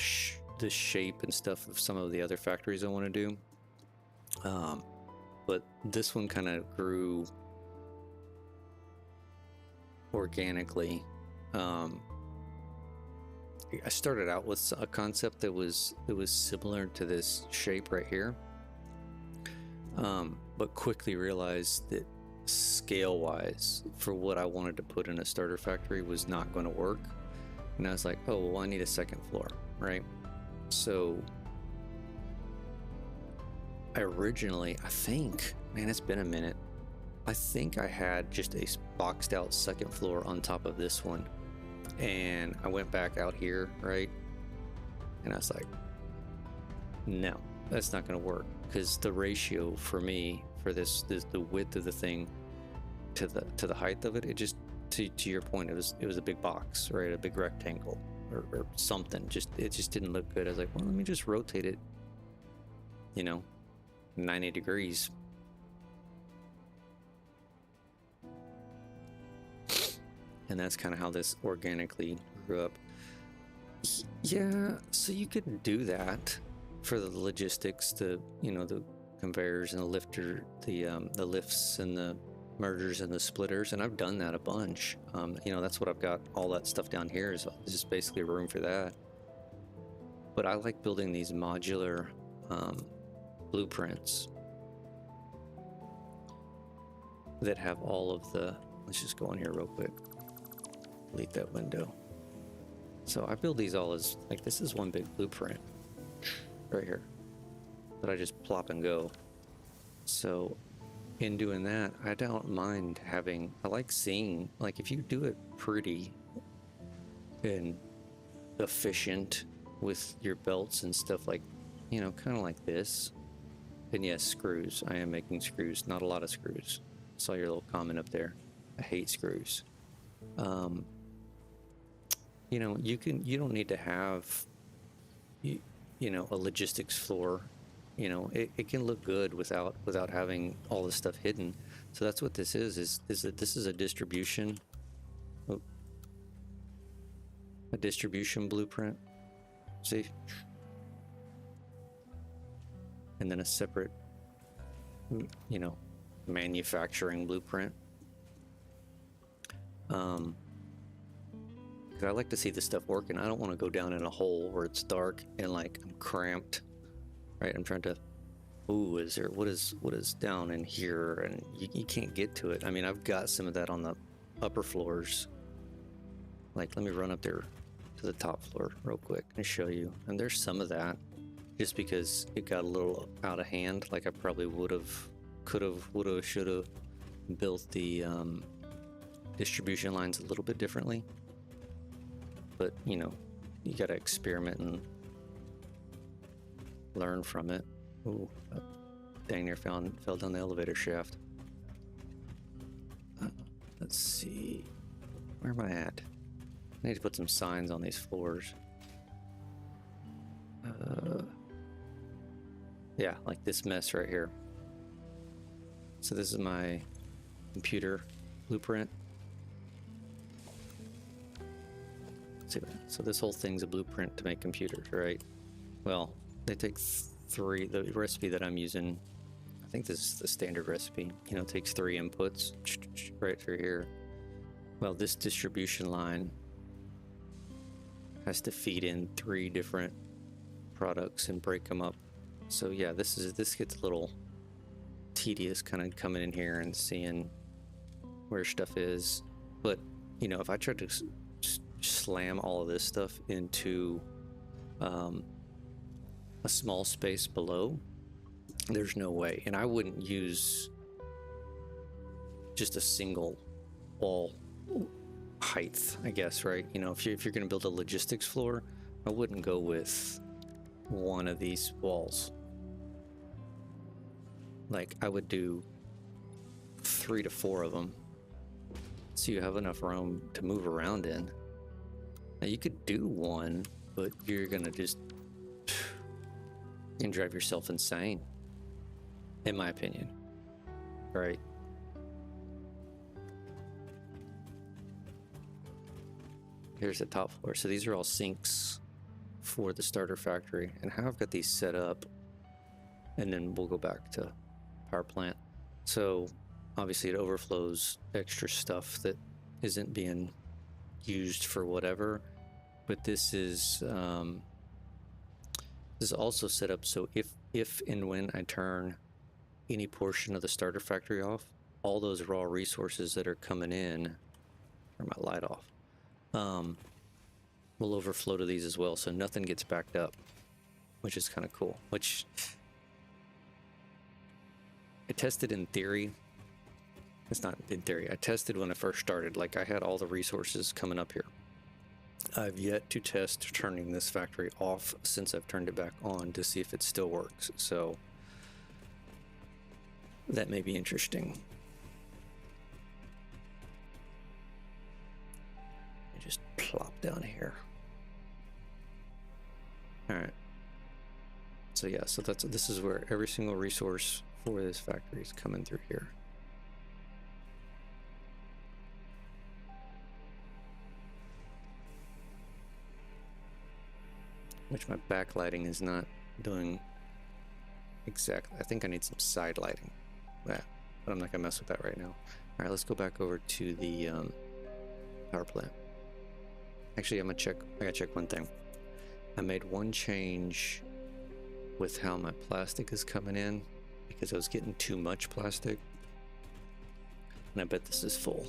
shape and stuff of some of the other factories I want to do, but this one kind of grew organically. I started out with a concept that was similar to this shape right here, but quickly realized that scale-wise, for what I wanted to put in a starter factory, was not going to work. And I was like, oh well, I need a second floor, right? So I think, man, it's been a minute, I think I had just a boxed out second floor on top of this one. And I went back out here, right? And I was like, no, that's not going to work, because the ratio for me for this the width of the thing to the height of it, it just, to your point, it was a big box, right? A big rectangle or something. It just didn't look good. I was like, well, let me just rotate it you know, 90 degrees. And that's kind of how this organically grew up. Yeah, so you could do that for the logistics, the conveyors and the the lifts and the mergers and the splitters, and I've done that a bunch. That's what I've got. All that stuff down here is just basically room for that. But I like building these modular blueprints that have all of the. Let's just go in here real quick. Delete that window. So I build these all as like this is one big blueprint right here that I just plop and go. So in doing that, I don't mind having, I like seeing, like if you do it pretty and efficient with your belts and stuff, like, kind of like this. And yes, screws. I am making screws, not a lot of screws. Saw your little comment up there. I hate screws. You don't need to have, a logistics floor. It can look good without having all this stuff hidden. So that's what this is that this is a distribution blueprint. See? And then a separate, manufacturing blueprint. Because I like to see this stuff working. I don't want to go down in a hole where it's dark and like I'm cramped. Right, I'm trying to. Ooh, what is down in here, and you can't get to it. I mean, I've got some of that on the upper floors. Like, let me run up there to the top floor real quick and show you. And there's some of that, just because it got a little out of hand. Like I probably could've, would've, should've built the distribution lines a little bit differently. But you gotta experiment and learn from it. Ooh, dang near fell down the elevator shaft. Let's see. Where am I at? I need to put some signs on these floors. Yeah, like this mess right here. So this is my computer blueprint. So this whole thing's a blueprint to make computers, right? Well, they take three. The recipe that I'm using, I think this is the standard recipe. Takes 3 inputs right through here. Well, this distribution line has to feed in 3 different products and break them up. So yeah, this gets a little tedious, kind of coming in here and seeing where stuff is. But if I try to slam all of this stuff into a small space below, there's no way. And I wouldn't use just a single wall height, I guess, right? If you're going to build a logistics floor, I wouldn't go with one of these walls. Like I would do 3 to 4 of them, so you have enough room to move around in. Now you could do one, but you're gonna just and drive yourself insane, in my opinion. Right? Here's the top floor. So these are all sinks for the starter factory, and how I've got these set up, and then we'll go back to power plant. So obviously it overflows extra stuff that isn't being used for whatever, but this is also set up so if and when I turn any portion of the starter factory off, all those raw resources that are coming in, turn my light off, will overflow to these as well, so nothing gets backed up, which is kind of cool. Which I tested in theory. It's not in theory. I tested when I first started. Like I had all the resources coming up here. I've yet to test turning this factory off since I've turned it back on to see if it still works. So that may be interesting. I just plop down here. All right. So yeah, so this is where every single resource for this factory is coming through here. Which my backlighting is not doing exactly. I think I need some side lighting. Yeah, but I'm not gonna mess with that right now. All right, let's go back over to the power plant. Actually, I gotta check one thing. I made one change with how my plastic is coming in because I was getting too much plastic. And I bet this is full.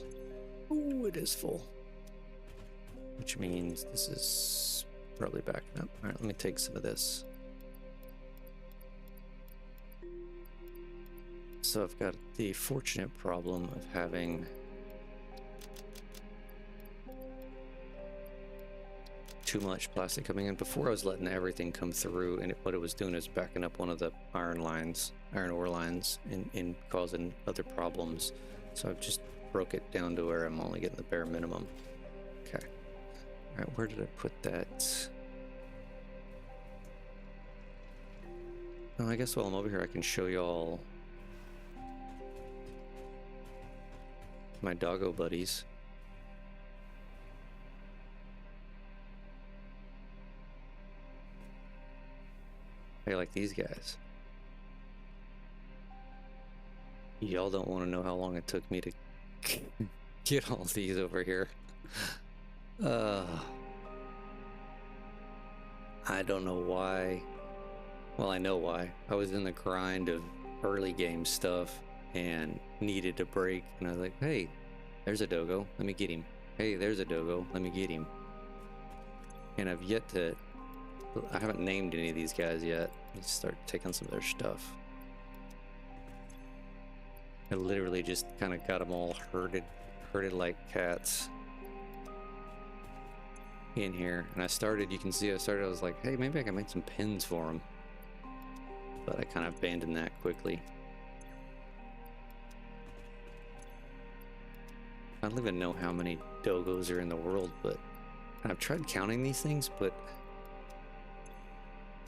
Ooh, it is full. Which means this is probably backing up. All right, let me take some of this. So I've got the fortunate problem of having too much plastic coming in. Before I was letting everything come through, and what it was doing is backing up one of the iron ore lines, and causing other problems. So I've just broke it down to where I'm only getting the bare minimum. Okay. All right, where did I put that? Oh, I guess while I'm over here, I can show y'all my doggo buddies. I like these guys. Y'all don't want to know how long it took me to get all these over here. I don't know why. Well, I know why. I was in the grind of early game stuff and needed a break, and I was like, hey, there's a dogo, let me get him. Hey, there's a dogo, let me get him. And I haven't named any of these guys yet. Let's start taking some of their stuff. I literally just kind of got them all herded like cats in here. And you can see I was like, hey, maybe I can make some pins for them. But I kind of abandoned that quickly. I don't even know how many dogos are in the world, but I've tried counting these things, but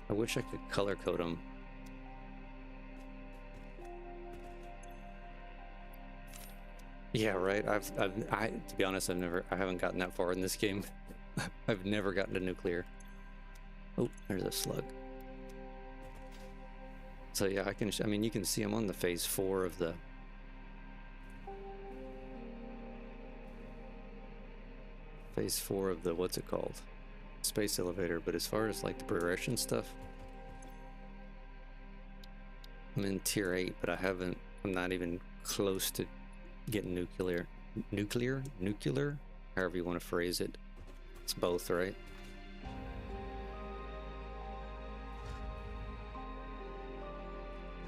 I wish I could color code them. Yeah, right. To be honest, I haven't gotten that far in this game. I've never gotten to nuclear. Oh, there's a slug. So yeah, I mean, you can see I'm on the phase 4 of the what's it called? Space elevator. But as far as like the progression stuff, I'm in tier 8, but I'm not even close to getting nuclear, however you want to phrase it. It's both, right?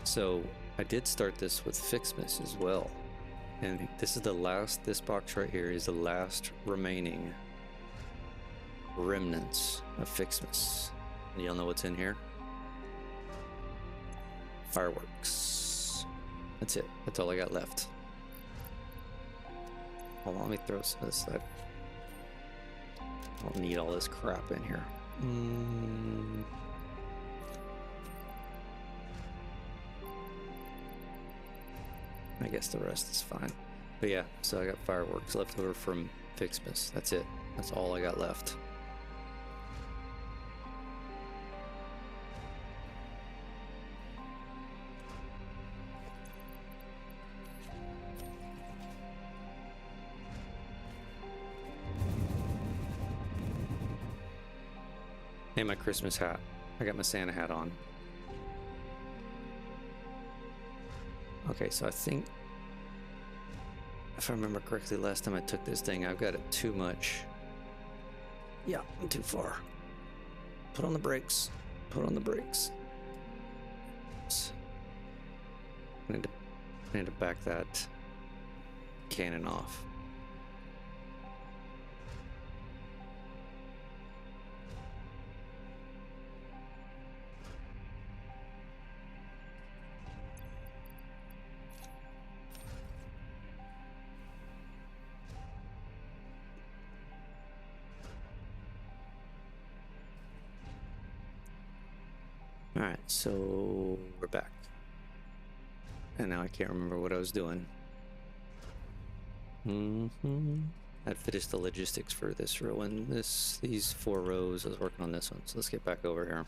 So I did start this with Fixmas as well, and this box right here is the last remaining remnants of Fixmas. And y'all know what's in here? Fireworks. That's it. That's all I got left. Hold on, let me throw some of this. I don't need all this crap in here. I guess the rest is fine. But yeah, so I got fireworks left over from Fixmas. That's it. That's all I got left. And my Christmas hat. I got my Santa hat on. Okay, so I think, if I remember correctly, last time I took this thing, I've got it too much. Yeah, I'm too far. Put on the brakes. Put on the brakes. I need to back that cannon off. All right, so we're back. And now I can't remember what I was doing. I'd finished the logistics for this row and these 4 rows. I was working on this one, so let's get back over here.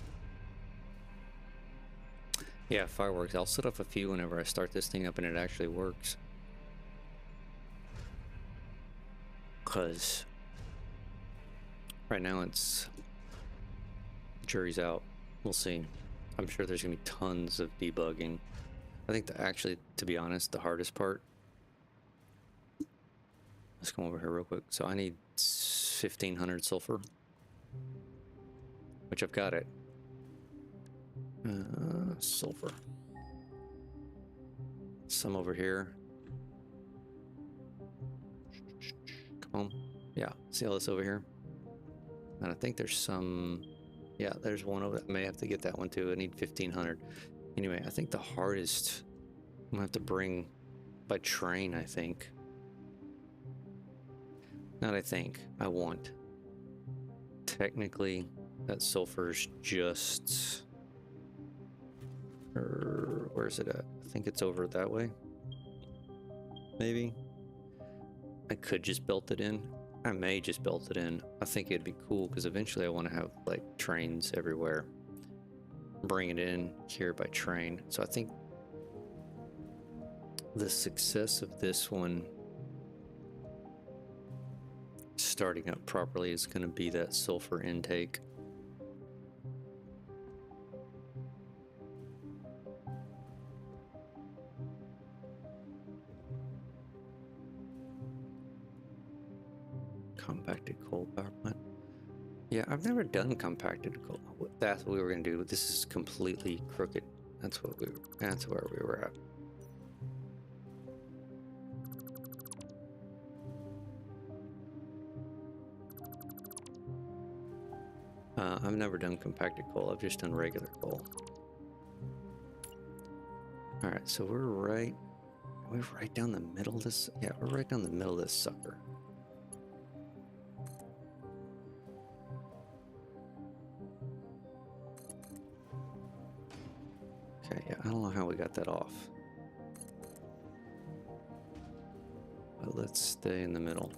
Yeah, fireworks. I'll set off a few whenever I start this thing up and it actually works. Because right now it's jury's out. We'll see. I'm sure there's gonna be tons of debugging. I think actually, to be honest, the hardest part. Let's come over here real quick. So I need 1,500 sulfur, which I've got it. Sulfur. Some over here. Come on. Yeah, see all this over here? And I think there's some... Yeah, there's one over... I may have to get that one too. I need 1,500. Anyway, I think the hardest... I'm gonna have to bring by train, I think. Not I think. I want. Technically, that sulfur's just... where is it at? I think it's over that way. Maybe. I could just belt it in. I may just belt it in. I think it'd be cool because eventually I want to have like trains everywhere. Bring it in here by train. So I think the success of this one starting up properly is going to be that sulfur intake. Compacted coal power plant. Yeah, I've never done compacted coal. That's what we were gonna do. This is completely crooked. That's where we were at. I've never done compacted coal. I've just done regular coal. All right, so we're right down the middle of this. Yeah, we're right down the middle of this sucker. Okay, yeah, I don't know how we got that off. But let's stay in the middle.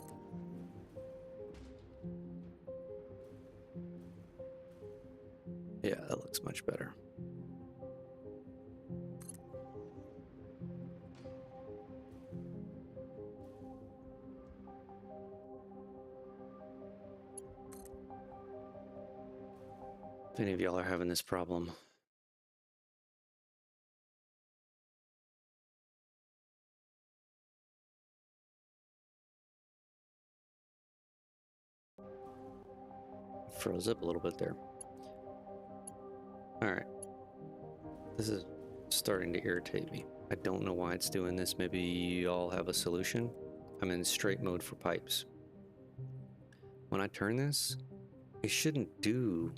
Yeah, that looks much better. If any of y'all are having this problem, froze up a little bit there. All right, this is starting to irritate me. I don't know why it's doing this. Maybe y'all have a solution. I'm in straight mode for pipes. When I turn this, it shouldn't do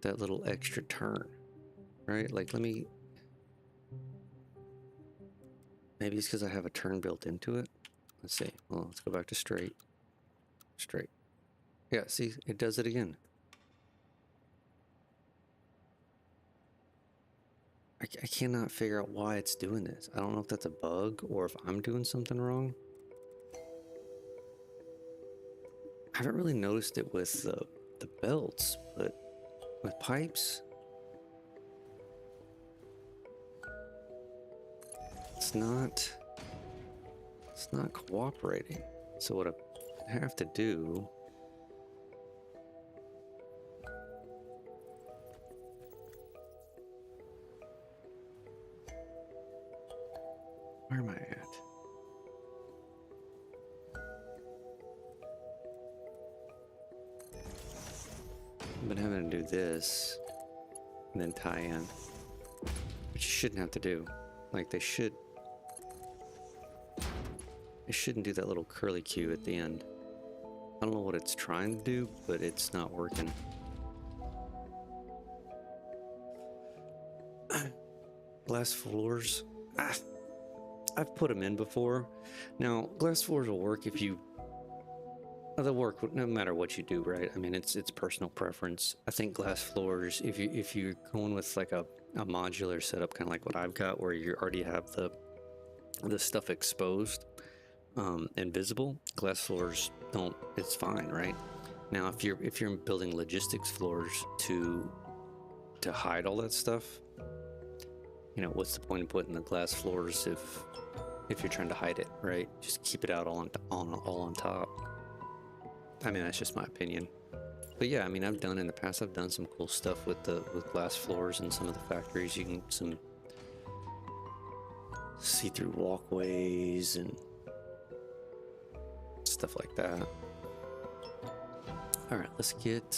that little extra turn, right? Like, maybe it's because I have a turn built into it. Let's see. Well, let's go back to straight. Straight. Yeah, see, it does it again. I cannot figure out why it's doing this. I don't know if that's a bug or if I'm doing something wrong. I haven't really noticed it with the belts, but with pipes, it's not cooperating. So what I have to do where am I at? I've been having to do this and then tie in, which you shouldn't have to do. Like they shouldn't do that little curly Q at the end. I don't know what it's trying to do, but it's not working. Glass floors. I've put them in before. Now, glass floors will work if you they'll work no matter what you do, right? I mean, it's personal preference. I think glass floors, if you're going with like a modular setup, kind of like what I've got, where you already have the stuff exposed and visible, glass floors don't. It's fine, right? Now, if you're building logistics floors to hide all that stuff, you know, what's the point of putting the glass floors if you're trying to hide it, right? Just keep it out all on top. I mean, that's just my opinion. But yeah, I mean, in the past, I've done some cool stuff with glass floors in some of the factories. You can some see-through walkways and stuff like that. All right, let's get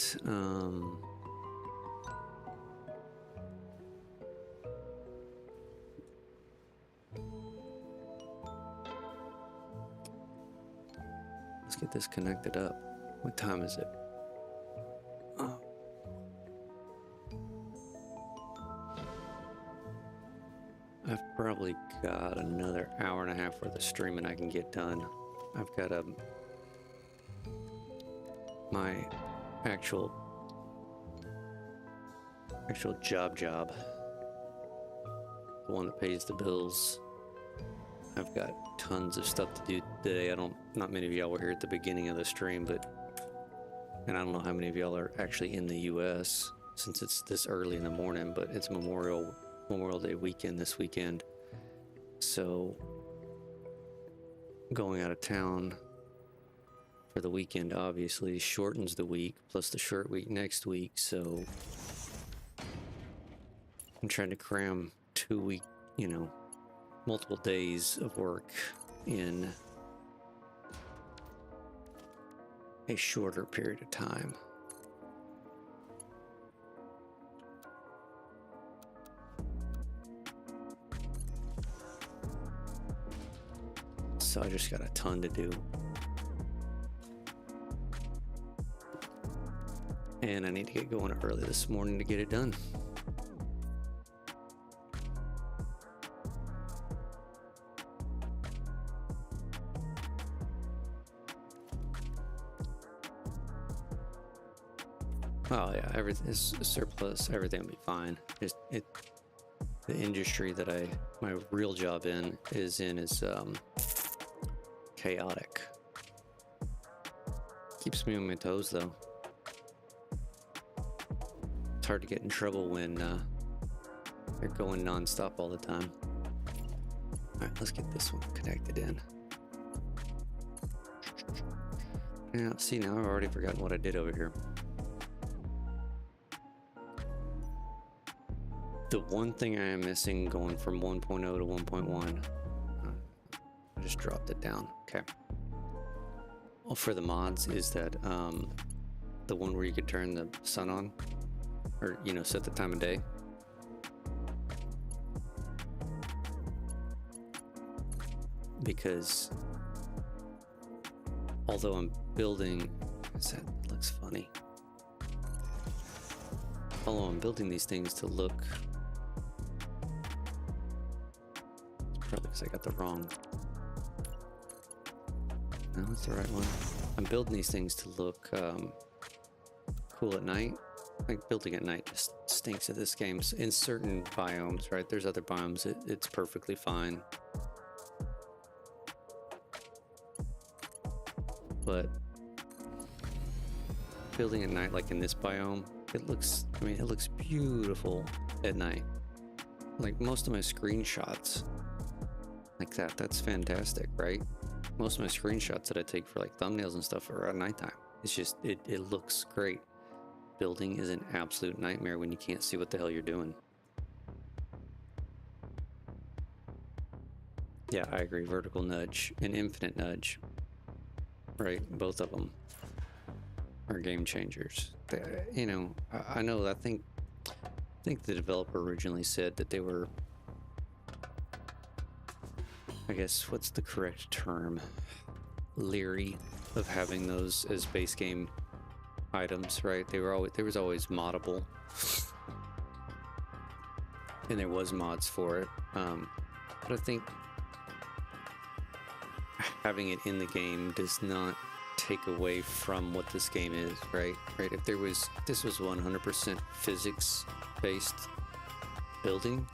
this connected up. What time is it? Oh. I've probably got another hour and a half worth of streaming I can get done. I've got my actual job, the one that pays the bills. I've got tons of stuff to do today. Not many of y'all were here at the beginning of the stream, and I don't know how many of y'all are actually in the US since it's this early in the morning, but it's Memorial Day weekend this weekend. So going out of town for the weekend obviously shortens the week, plus the short week next week. So I'm trying to cram 2 week, multiple days of work in a shorter period of time. So I just got a ton to do. And I need to get going early this morning to get it done. Oh yeah, everything is surplus. Everything will be fine. The industry that my real job is chaotic. Keeps me on my toes though. It's hard to get in trouble when they're going non-stop all the time. All right, let's get this one connected in. Yeah, see, now I've already forgotten what I did over here. The one thing I am missing going from 1.0 to 1.1, I just dropped it down. Okay. Well, for the mods is that the one where you could turn the sun on, or set the time of day. Because although I'm building, that looks funny. Although I'm building these things to look. Probably because I got the wrong. No, that's the right one. I'm building these things to look cool at night. Like building at night just stinks at this game. In certain biomes, right? There's other biomes it's perfectly fine. But building at night, like in this biome, it looks beautiful at night. Like most of my screenshots. Like that's fantastic, right? Most of my screenshots that I take for like thumbnails and stuff are at nighttime. It's just, it looks great. Building is an absolute nightmare when you can't see what the hell you're doing. Yeah, I agree. Vertical nudge and infinite nudge, right? Both of them are game changers. I know. I think the developer originally said that they were, I guess, what's the correct term? Leery of having those as base game items, right? There was always moddable, and there was mods for it. But I think having it in the game does not take away from what this game is, right? Right. If this was 100% physics based building,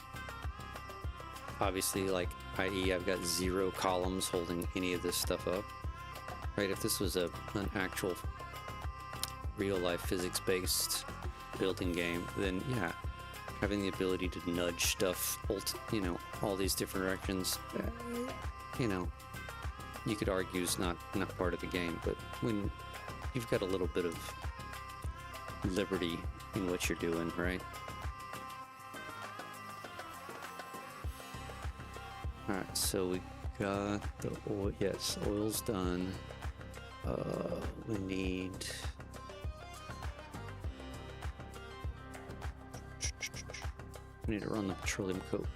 obviously, like, i.e. I've got 0 columns holding any of this stuff up, right? If this was an actual real life physics based building game, then yeah, having the ability to nudge stuff, you know, all these different directions, you know, you could argue is not part of the game. But when you've got a little bit of liberty in what you're doing, right? Alright, so we got the oil. Yes, oil's done. We need... We need to run the petroleum coke.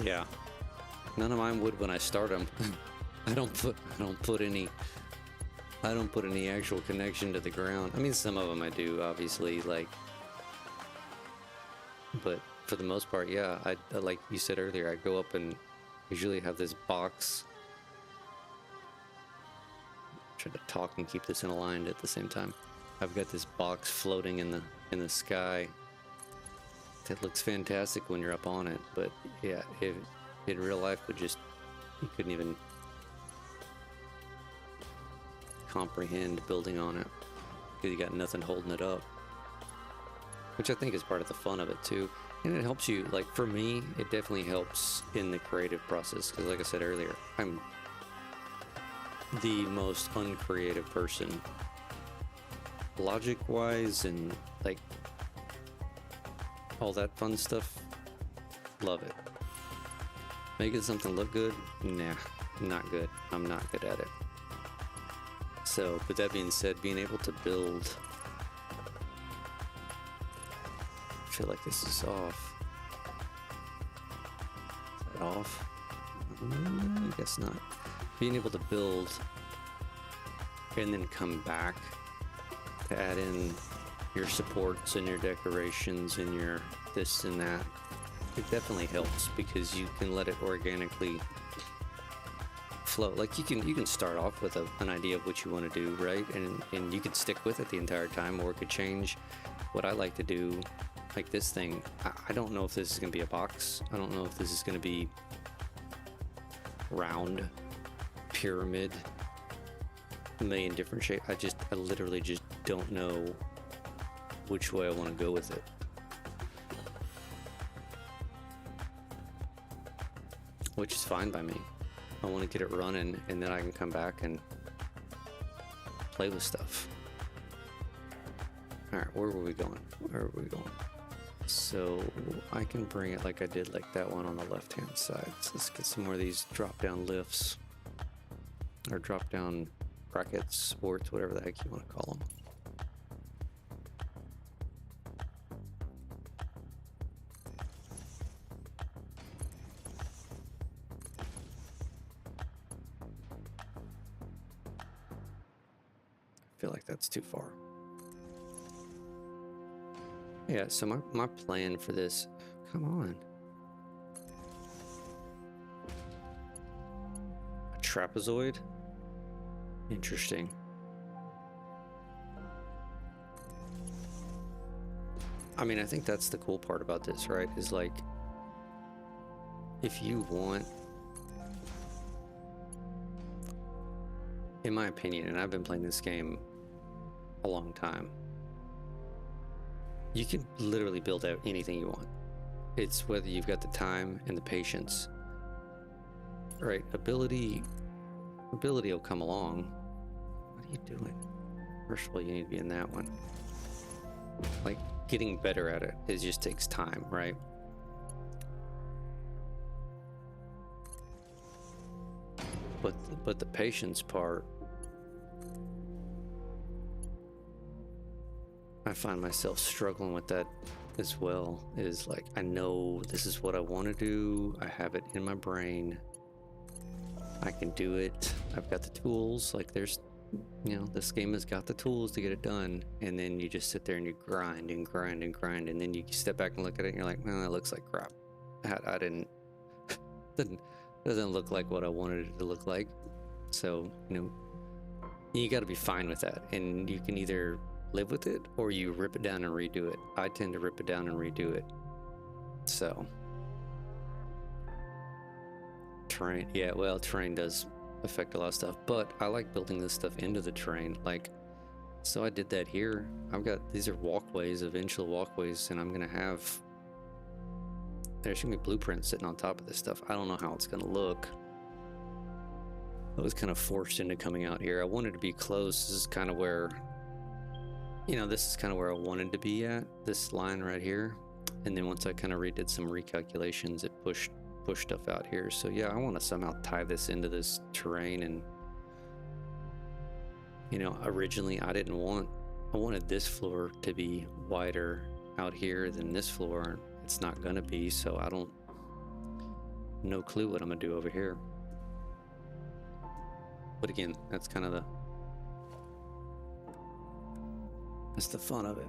Yeah, none of mine would when I start them. I don't put any actual connection to the ground. I mean, some of them I do, obviously, like, but for the most part, yeah, I like you said earlier, I go up and usually have this box. Try to talk and keep this in aligned at the same time. I've got this box floating in the sky that looks fantastic when you're up on it, but yeah, if in real life you couldn't even comprehend building on it because you got nothing holding it up, which I think is part of the fun of it too. And it helps you, like, for me, it definitely helps in the creative process because, like I said earlier, I'm the most uncreative person logic wise and like all that fun stuff. Love it. Making something look good? Nah, not good. I'm not good at it. So, but that being said, being able to build... I feel like this is off. Is that off? I guess not. Being able to build and then come back to add in your supports and your decorations and your this and that, it definitely helps because you can let it organically flow. Like you can start off with an idea of what you want to do, right? And you could stick with it the entire time, or it could change. What I like to do, like this thing, I don't know if this is going to be a box. I don't know if this is going to be round, pyramid, a million different shapes. I literally just don't know which way I want to go with it. Which is fine by me. I want to get it running and then I can come back and play with stuff. Alright, where were we going? Where were we going? So I can bring it like I did like that one on the left hand side. So let's get some more of these drop down lifts or drop down brackets, sports, whatever the heck you want to call them. I feel like that's too far. Yeah, so my plan for this, come on. A trapezoid? Interesting. I mean, I think that's the cool part about this, right? Is like, if you want, in my opinion, and I've been playing this game a long time, you can literally build out anything you want. It's whether you've got the time and the patience, right? Ability will come along. What are you doing? First of all, you need to be in that one. Like, getting better at it just takes time, right? But the patience part, I find myself struggling with that as well. Is like, I know this is what I want to do. I have it in my brain. I can do it. I've got the tools. Like, there's You know, this game has got the tools to get it done, and then you just sit there and you grind and grind and grind, and then you step back and look at it and you're like, well, that looks like crap. I didn't, doesn't look like what I wanted it to look like. So, you know, you got to be fine with that, and you can either live with it or you rip it down and redo it. I tend to rip it down and redo it. So terrain, yeah, well, terrain does affect a lot of stuff, but I like building this stuff into the terrain. Like, so I did that here. I've got, these are walkways, eventual walkways, and I'm gonna have, there's gonna be blueprints sitting on top of this stuff. I don't know how it's gonna look. I was kind of forced into coming out here. I wanted to be close. This is kind of where, you know, this is kind of where I wanted to be at, this line right here. And then once I kind of redid some recalculations, it pushed stuff out here. So yeah, I want to somehow tie this into this terrain. And, you know, originally I wanted this floor to be wider out here than this floor. It's not going to be, so I don't, no clue what I'm going to do over here. But again, that's kind of that's the fun of it.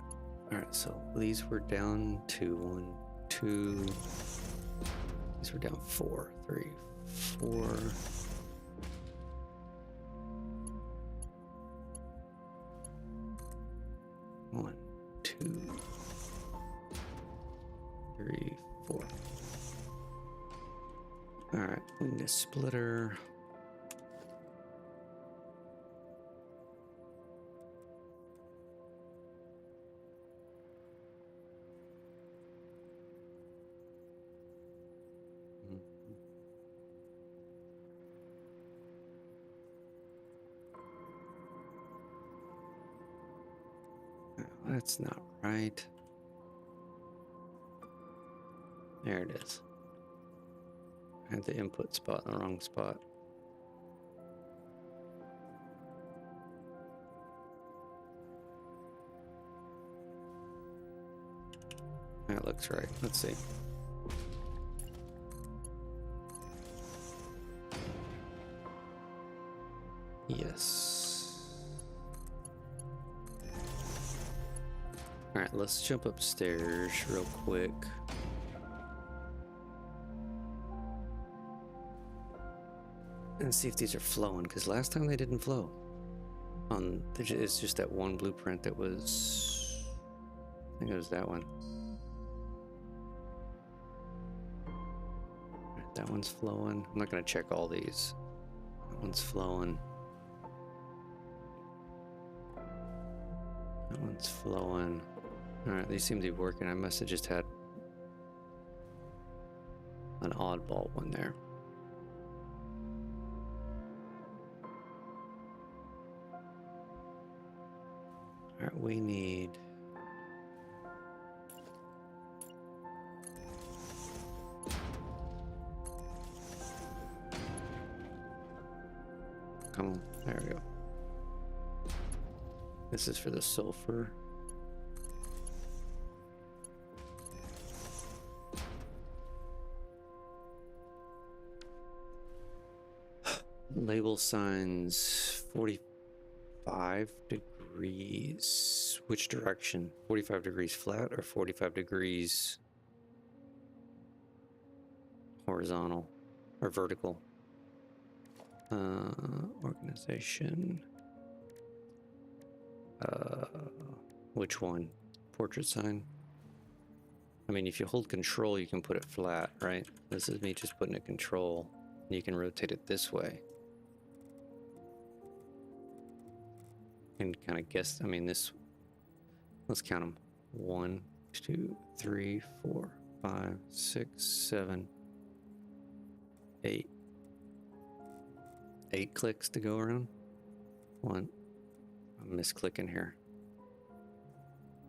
All right, so these were down to 1, 2. These were down 4, 3, 4. 1, 2, 3, 4. All right, we need a splitter. That's not right. There it is. I had the input spot in the wrong spot. That looks right. Let's see. Yes. All right, let's jump upstairs real quick. And see if these are flowing, because last time they didn't flow. It's just that one blueprint that was, I think it was that one. All right, that one's flowing. I'm not gonna check all these. That one's flowing. That one's flowing. All right, these seem to be working. I must have just had an oddball one there. All right, we need... Come on, there we go. This is for the sulfur. Label signs 45 degrees. Which direction? 45 degrees flat or 45 degrees horizontal or vertical? Organization. Which one? Portrait sign? I mean, if you hold control, you can put it flat, right? This is me just putting a control. You can rotate it this way. And kind of guess, I mean, this, let's count them. 1, 2, 3, 4, 5, 6, 7, 8. 8 clicks to go around. I'm misclicking here.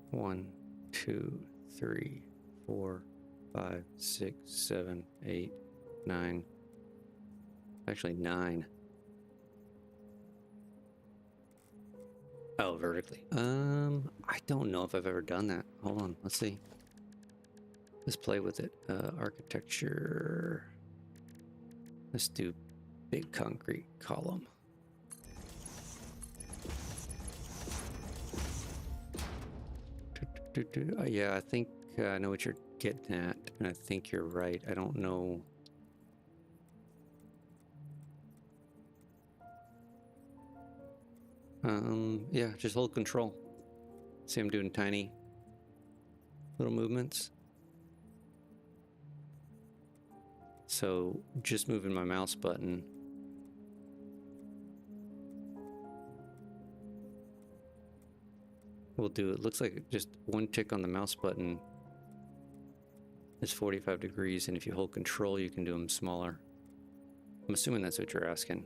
1, 2, 3, 4, 5, 6, 7, 8, 9. Actually 9. Oh, vertically. I don't know if I've ever done that. Hold on, let's see. Let's play with it. Architecture. Let's do big concrete column. Yeah, I think I know what you're getting at, and I think you're right. I don't know. Yeah, just hold control. See, I'm doing tiny little movements. So just moving my mouse button. We'll do it. Looks like just one tick on the mouse button is 45 degrees, and if you hold control, you can do them smaller. I'm assuming that's what you're asking.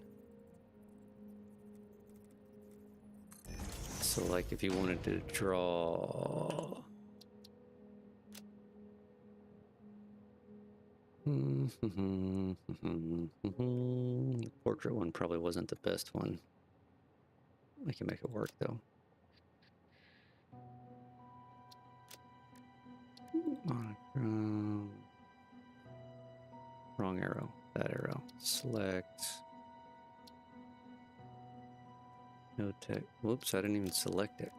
So like if you wanted to draw... The portrait one probably wasn't the best one. I can make it work though. Wrong arrow. That arrow. Select. No tech. Whoops, I didn't even select it.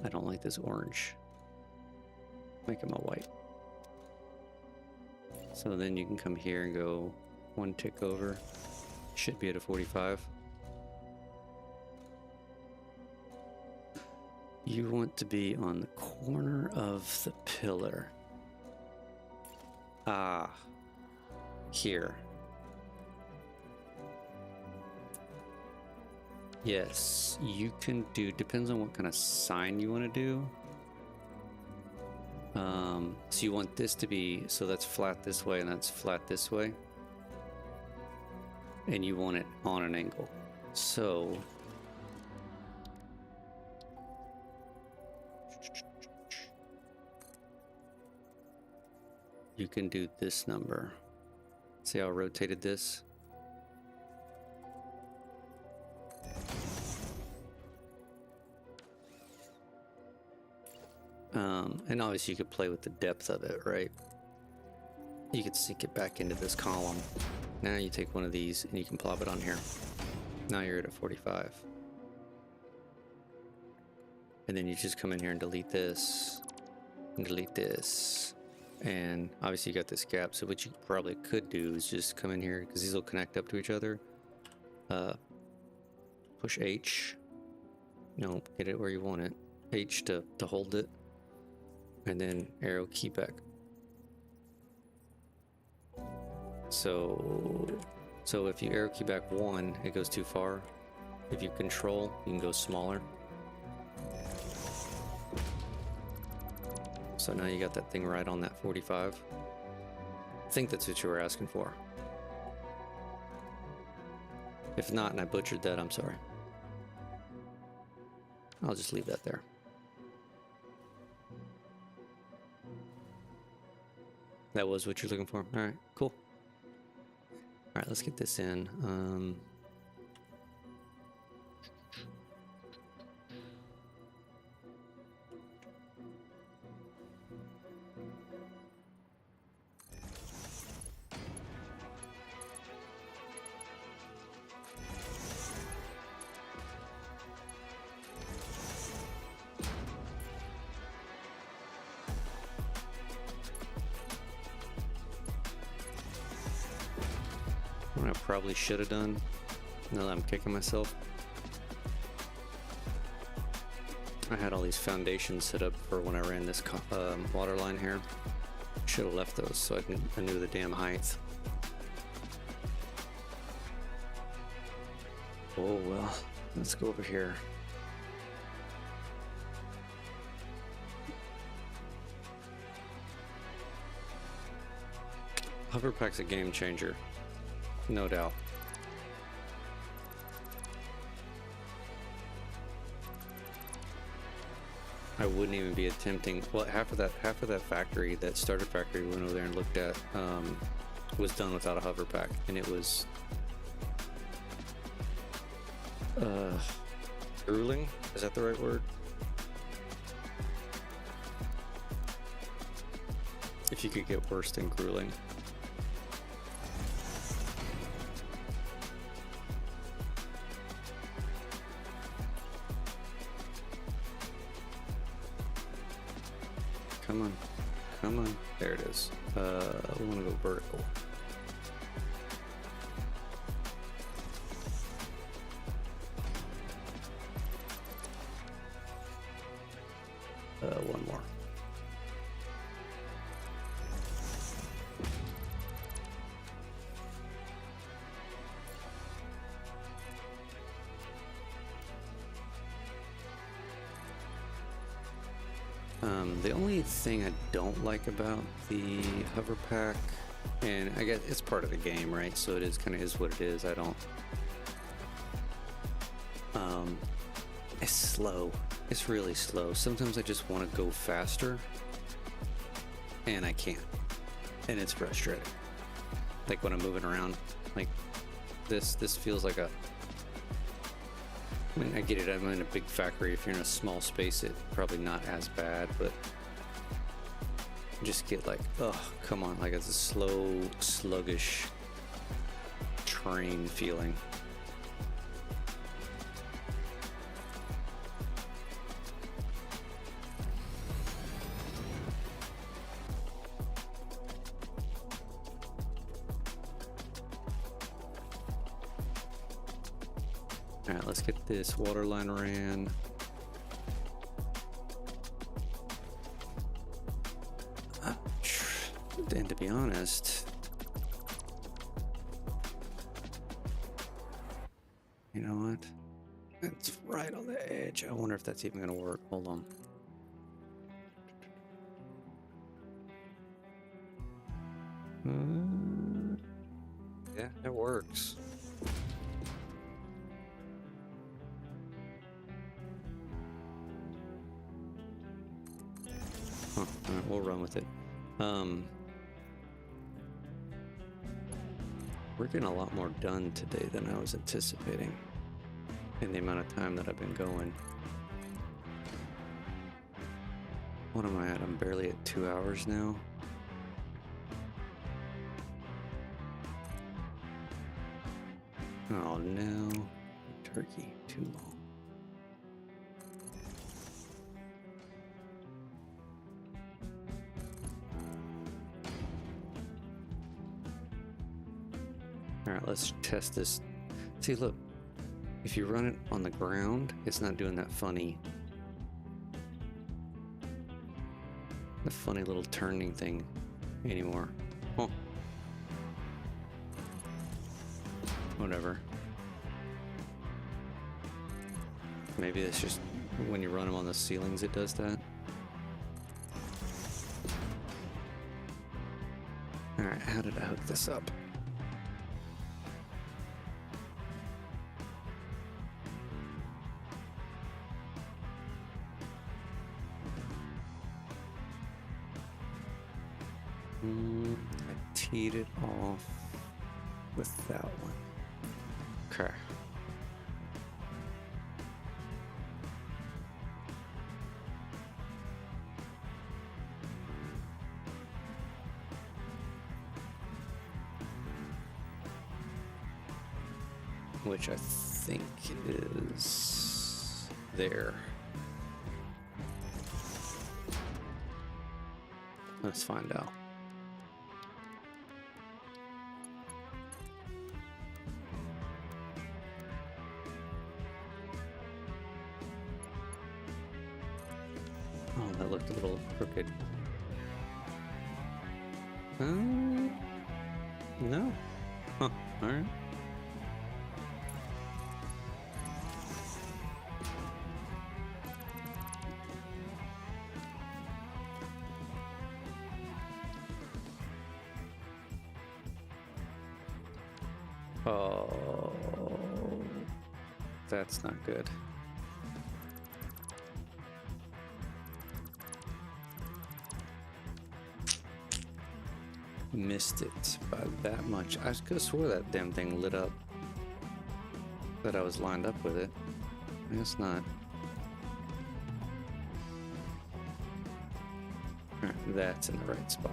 I don't like this orange. Make him a white. So then you can come here and go one tick over. Should be at a 45. You want to be on the corner of the pillar. Ah, here. Yes, you can do, depends on what kind of sign you want to do. So you want this to be, so that's flat this way and that's flat this way. And you want it on an angle. So you can do this number. See how I rotated this? And obviously you could play with the depth of it, right? You could sink it back into this column. Now you take one of these and you can plop it on here. Now you're at a 45. And then you just come in here and delete this. And delete this. And obviously you got this gap, so what you probably could do is just come in here, because these will connect up to each other. Push H. No, get it where you want it. H to hold it. And then arrow key back. So if you arrow key back 1, it goes too far. If you control, you can go smaller. So now you got that thing right on that 45. I think that's what you were asking for. If not, and I butchered that, I'm sorry. I'll just leave that there. That was what you're looking for. All right, cool. All right, let's get this in. What I probably should have done, now that I'm kicking myself, I had all these foundations set up for when I ran this water line here. Should have left those so I knew the damn height. Oh well, let's go over here. Hoverpack's a game changer. No doubt. I wouldn't even be attempting. Well, half of that factory, that starter factory, we went over there and looked at, was done without a hover pack, and it was grueling. Is that the right word? If you could get worse than grueling. Come on. Come on. There it is. We want to go vertical. One more. The only thing I don't like about the hover pack, and I guess it's part of the game, right? So it is kind of is what it is. I don't. It's slow. It's really slow. Sometimes I just want to go faster, and I can't, and it's frustrating. Like when I'm moving around, like this feels like a. I mean, I get it. I'm in a big factory. If you're in a small space, it's probably not as bad, but just get like, oh, come on, like it's a slow, sluggish train feeling. All right, let's get this water line ran. And to be honest, you know what? It's right on the edge. I wonder if that's even going to work. Hold on. Yeah, it works. Huh, all right, we'll run with it. We're getting a lot more done today than I was anticipating in the amount of time that I've been going. What am I at? I'm barely at 2 hours now. Oh no, turkey, too long. All right, let's test this. See, look, if you run it on the ground, it's not doing that funny little turning thing anymore. Oh. Whatever. Maybe it's just when you run them on the ceilings, it does that. All right, how did I hook this up? I teed it off with that one. Okay. Which I think is there. Let's find out. Oh, that looked a little crooked. No. Huh, alright. Oh, that's not good. Missed it by that much. I could have swore that damn thing lit up, that I was lined up with it. I guess not. Alright, that's in the right spot.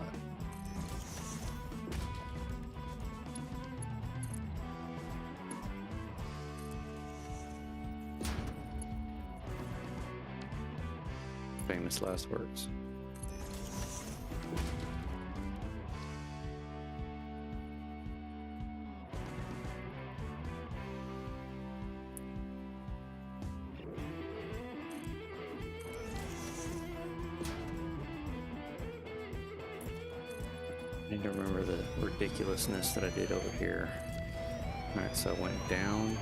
Famous last words. need to remember the ridiculousness that I did over here. Alright, so I went down.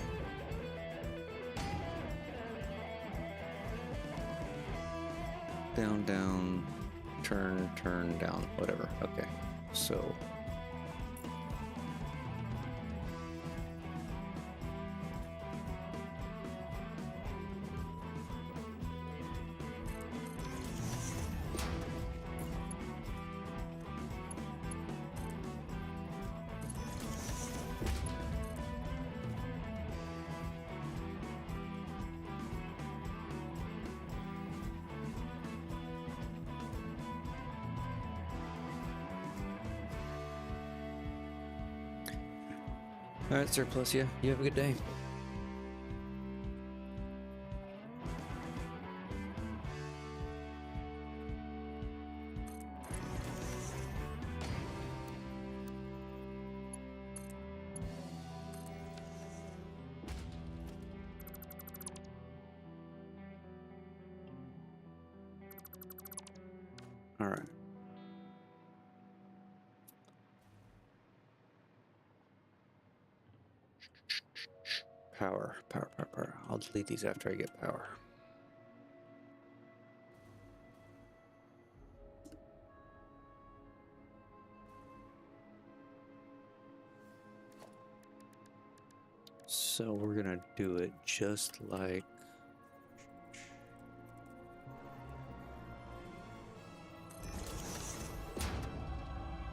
Down, down, turn, turn, down, whatever. Okay, so... Alright, surplus, yeah. You have a good day. Alright. Power, power, power, power. I'll delete these after I get power. So we're gonna do it just like...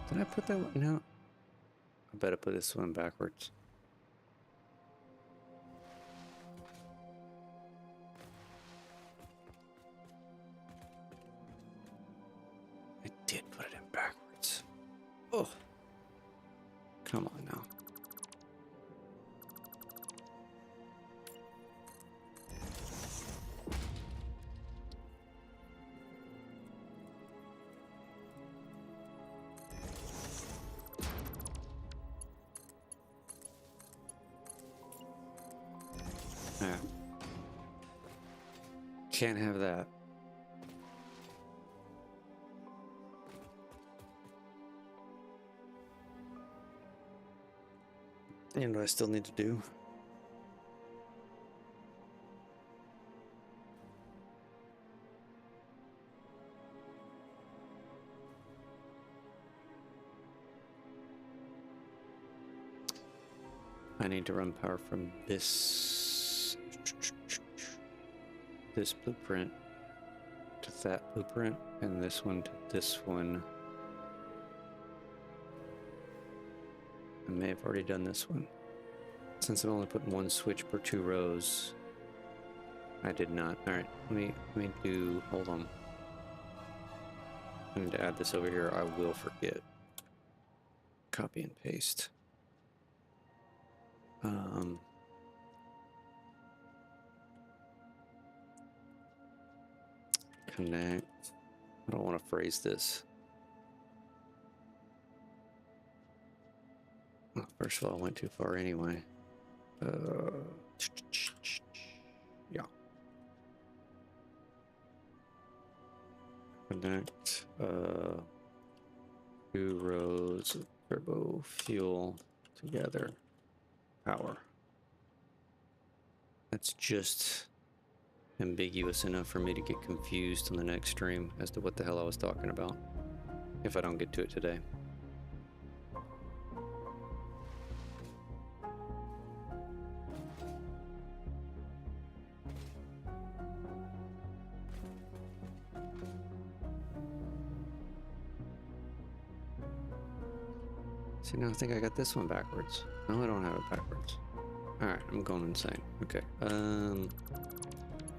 Did I put that one? No. I better put this one backwards. I did put it in backwards. Oh. Come on now. Yeah. Can't have that. And what I still need to do? I need to run power from this blueprint to that blueprint, and this one to this one. I may have already done this one. Since I'm only putting one switch per 2 rows, I did not. Alright, let me do, hold on. I need to add this over here. I will forget. Copy and paste. Connect. I don't want to phrase this. Well, first of all, I went too far anyway. Yeah. Connect 2 rows of turbo fuel together. Power. That's just ambiguous enough for me to get confused on the next stream as to what the hell I was talking about, if I don't get to it today. See, now I think I got this one backwards. No, I don't have it backwards. Alright, I'm going insane. Okay,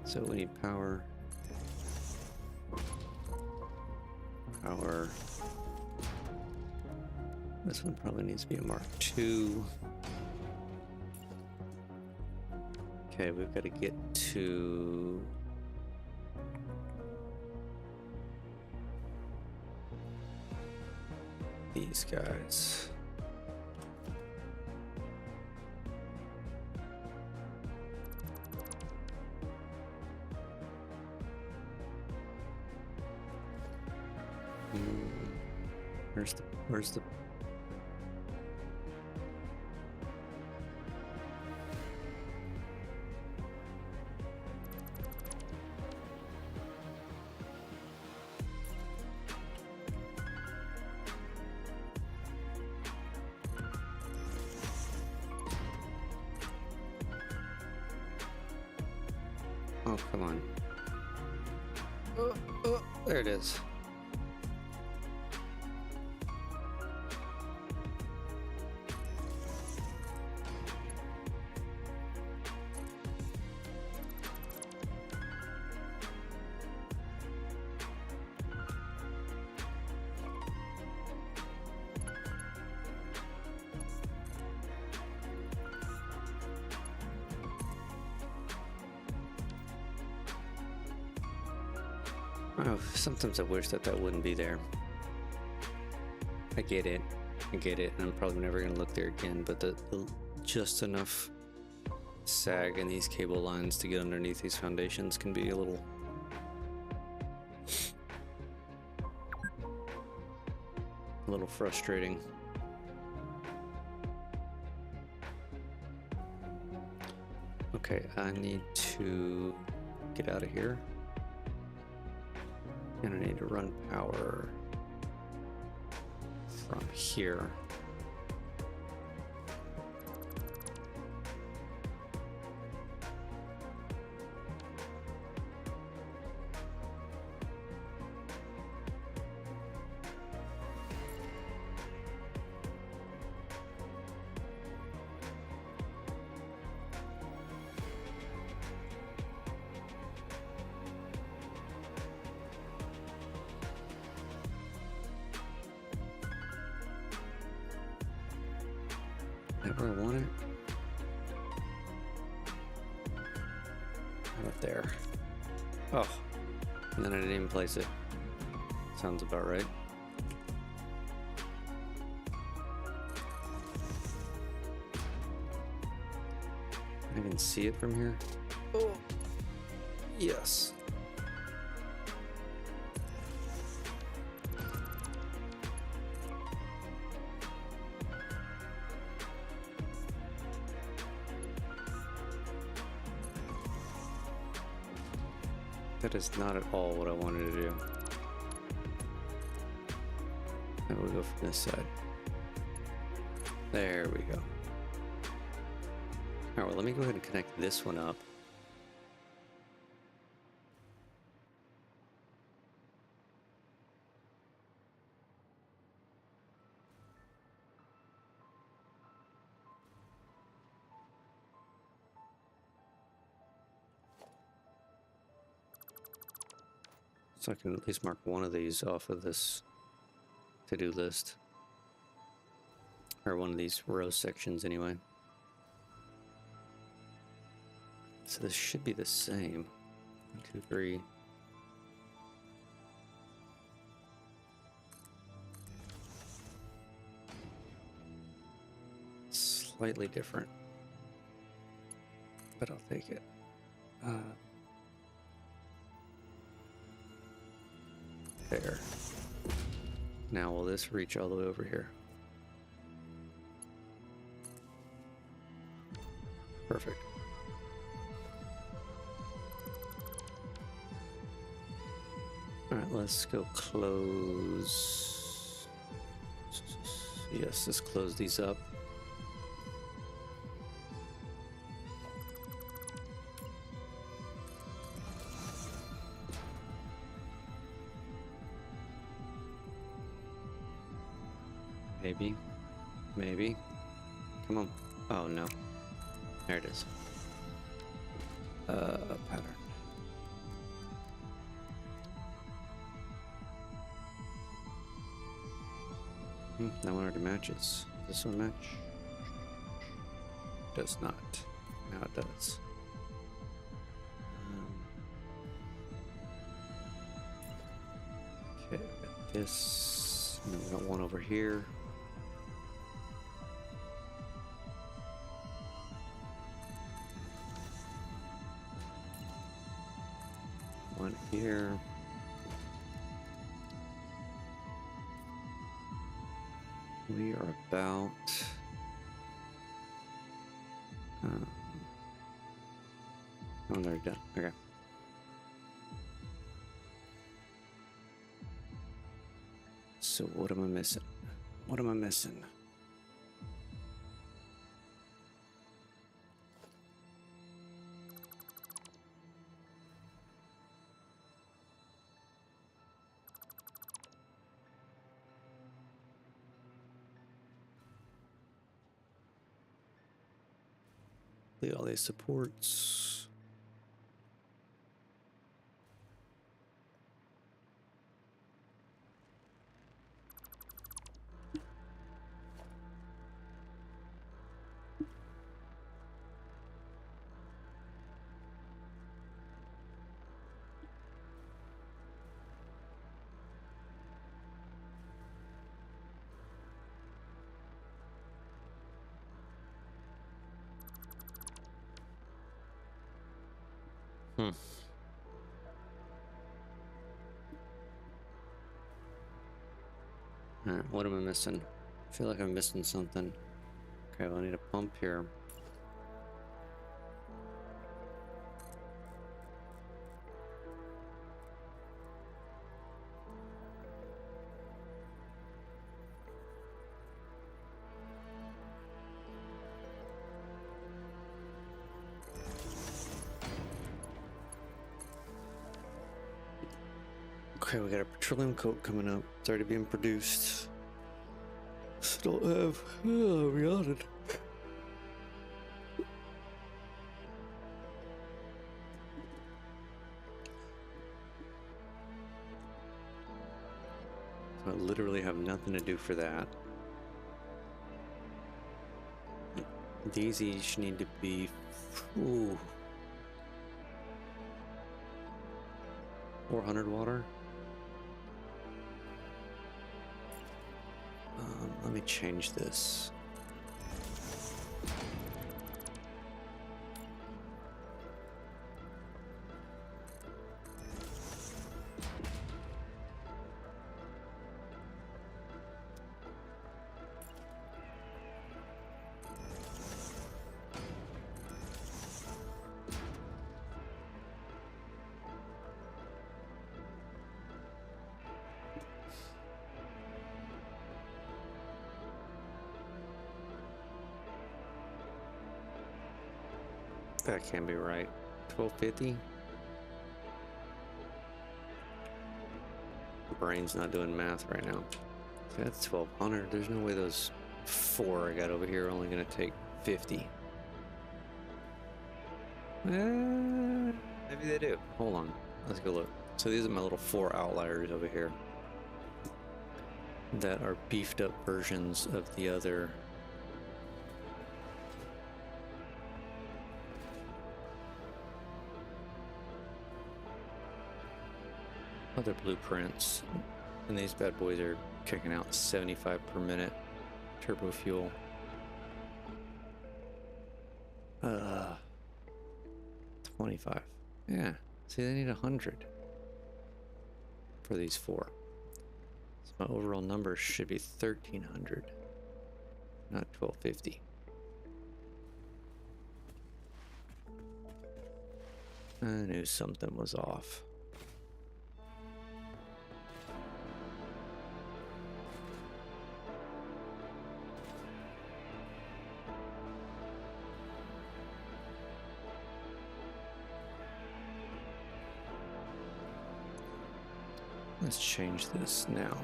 so we need power. Power. This one probably needs to be a Mark II. Okay, we've got to get to... these guys. Where's the Oh, come on. Oh, there it is. Oh, sometimes I wish that wouldn't be there. I get it, and I'm probably never gonna look there again, but the just enough sag in these cable lines to get underneath these foundations can be a little frustrating. Okay, I need to get out of here. And I need to run power from here. Where I want it. How about there? Oh, and then I didn't even place it. Sounds about right. I can see it from here. Oh, yes. That is not at all what I wanted to do. I will go from this side. There we go. Alright, well, let me go ahead and connect this one up. So I can at least mark one of these off of this to-do list. Or one of these row sections anyway. So this should be the same. 1, 2, 3. Slightly different. But I'll take it. There. Now will this reach all the way over here? Perfect. Alright, let's go close. Yes, let's close these up. Maybe. Maybe. Come on. Oh, no. There it is. Pattern. That one already matches. Does this one match? Does not. Now it does. Okay, we got this. And then we got one over here. One here. We are about... oh, they're done. Okay. So what am I missing? What am I missing? All these supports. Alright, what am I missing? I feel like I'm missing something. Okay, well, I need a pump here. Okay, we got a petroleum coat coming up. It's already being produced. Still have... oh, we on it. So I literally have nothing to do for that. These each need to be... ooh. 400 water. Let me change this. That can't be right. 1250? Brain's not doing math right now. That's 1200. There's no way those 4 I got over here are only going to take 50. Maybe they do. Hold on. Let's go look. So these are my little 4 outliers over here that are beefed up versions of the other. Other blueprints, and these bad boys are kicking out 75 per minute turbo fuel. 25. Yeah, see, they need 100 for these 4. So my overall number should be 1300, not 1250. I knew something was off. Let's change this now.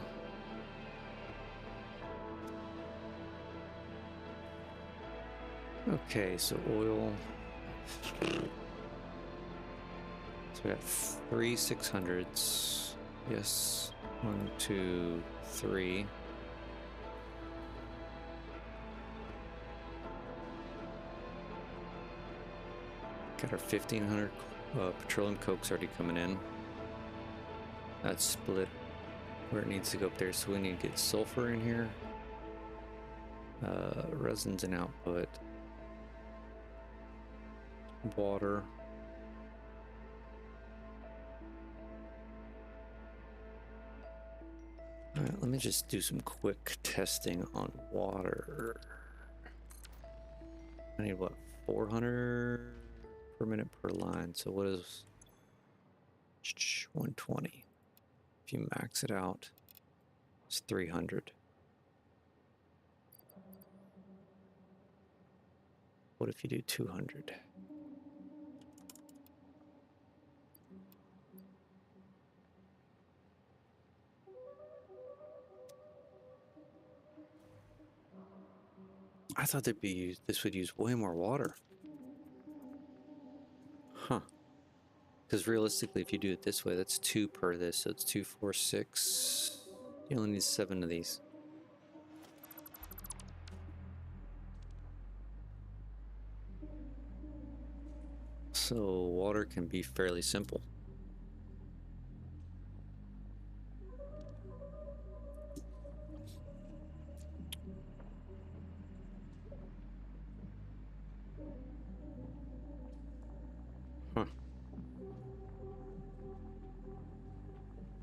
Okay, so oil. So we got 3 600s. Yes. 1, 2, 3. Got our 1500 petroleum cokes already coming in. That's split where it needs to go up there, so we need to get sulfur in here. Resins and output. Water. All right, let me just do some quick testing on water. I need what, 400 per minute per line. So what is 120? If you max it out, it's 300. What if you do 200? I thought this would use way more water. Huh. Because realistically, if you do it this way, that's 2 per this, so it's 2, 4, 6. You only need 7 of these. So water can be fairly simple. Huh.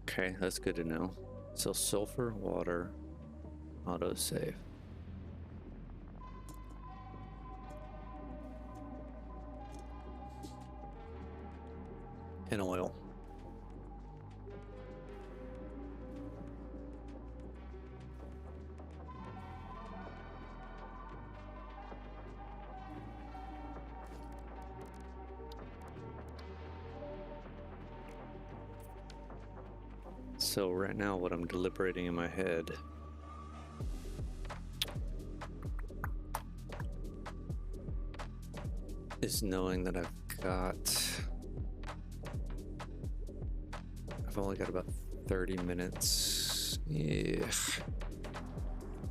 Okay, that's good to know. So sulfur, water, autosave. And oil. So right now what I'm deliberating in my head is knowing that I've only got about 30 minutes. Yeah.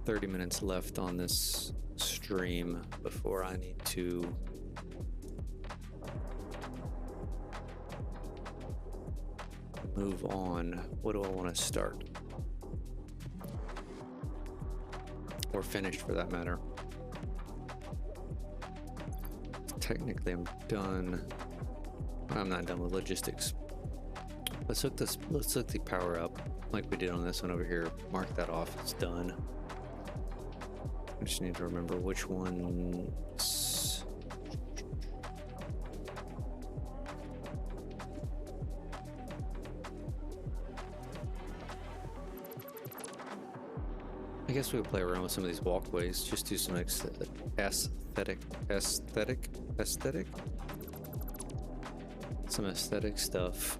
30 minutes left on this stream before I need to move on. What do I want to start? Or finish, for that matter. Technically, I'm done. I'm not done with logistics. Let's hook the power up like we did on this one over here. Mark that off. It's done. I just need to remember which ones. I guess we could play around with some of these walkways. Just do some aesthetic. Some aesthetic stuff.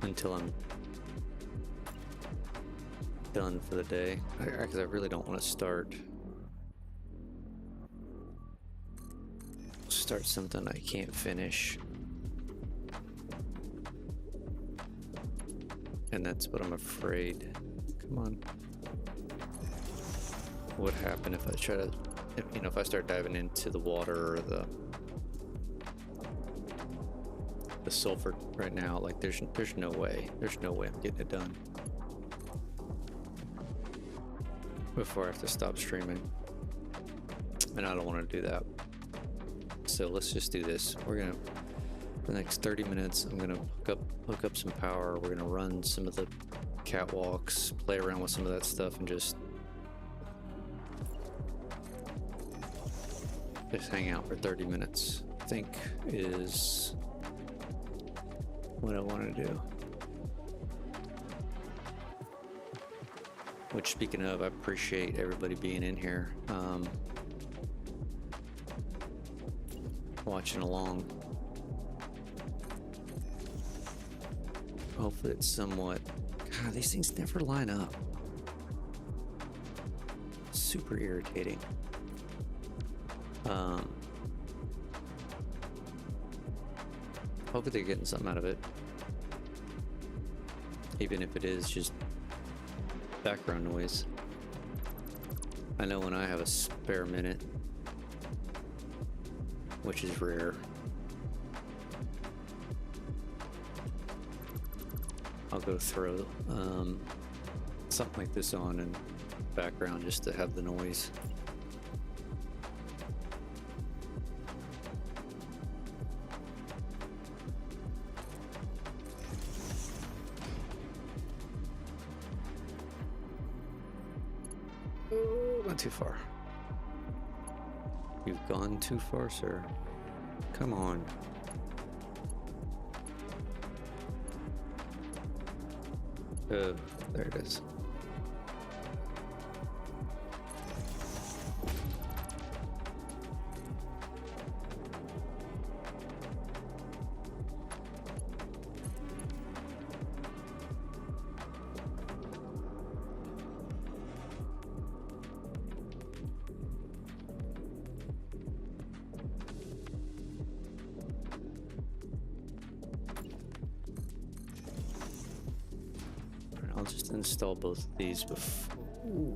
Until I'm done for the day, because I really don't want to start something I can't finish, and that's what I'm afraid. Come on, what happened if I try to, if I start diving into the water or the sulfur right now? Like there's no way I'm getting it done before I have to stop streaming, and I don't want to do that. So let's just do this. We're gonna, for the next 30 minutes, I'm gonna hook up some power. We're gonna run some of the catwalks, play around with some of that stuff, and just hang out for 30 minutes. I think is what I want to do. Which, speaking of, I appreciate everybody being in here, watching along. Hopefully it's somewhat... God, these things never line up. Super irritating. Hopefully they're getting something out of it. Even if it is just background noise. I know when I have a spare minute, which is rare, I'll go throw something like this on and background just to have the noise. Oh, not too far. You've gone too far, sir. Come on. Oh, there it is. I'll just install both of these before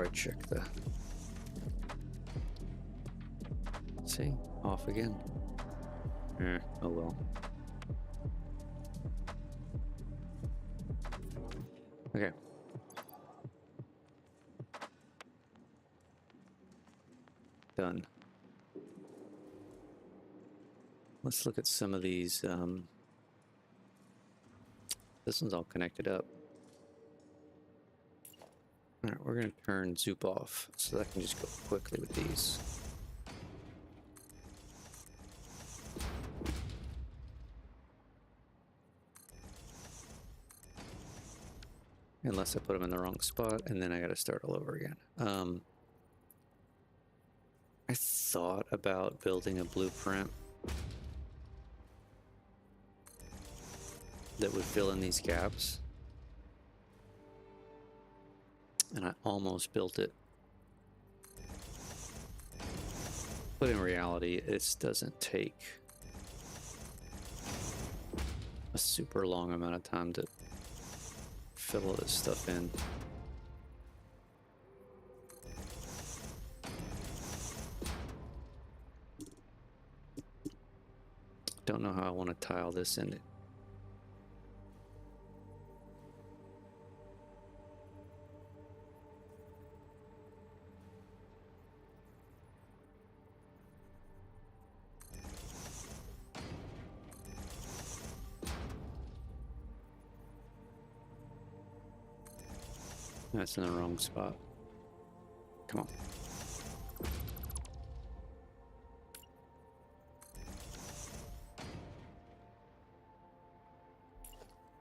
I check the... See? Off again. Oh well. Okay. Done. Let's look at some of these. This one's all connected up. All right, we're going to turn Zoop off so that I can just go quickly with these. Unless I put them in the wrong spot, and then I got to start all over again. I thought about building a blueprint that would fill in these gaps, and I almost built it, but in reality it doesn't take a super long amount of time to fill all this stuff in. Don't know how I want to tile this in. That's in the wrong spot. Come on.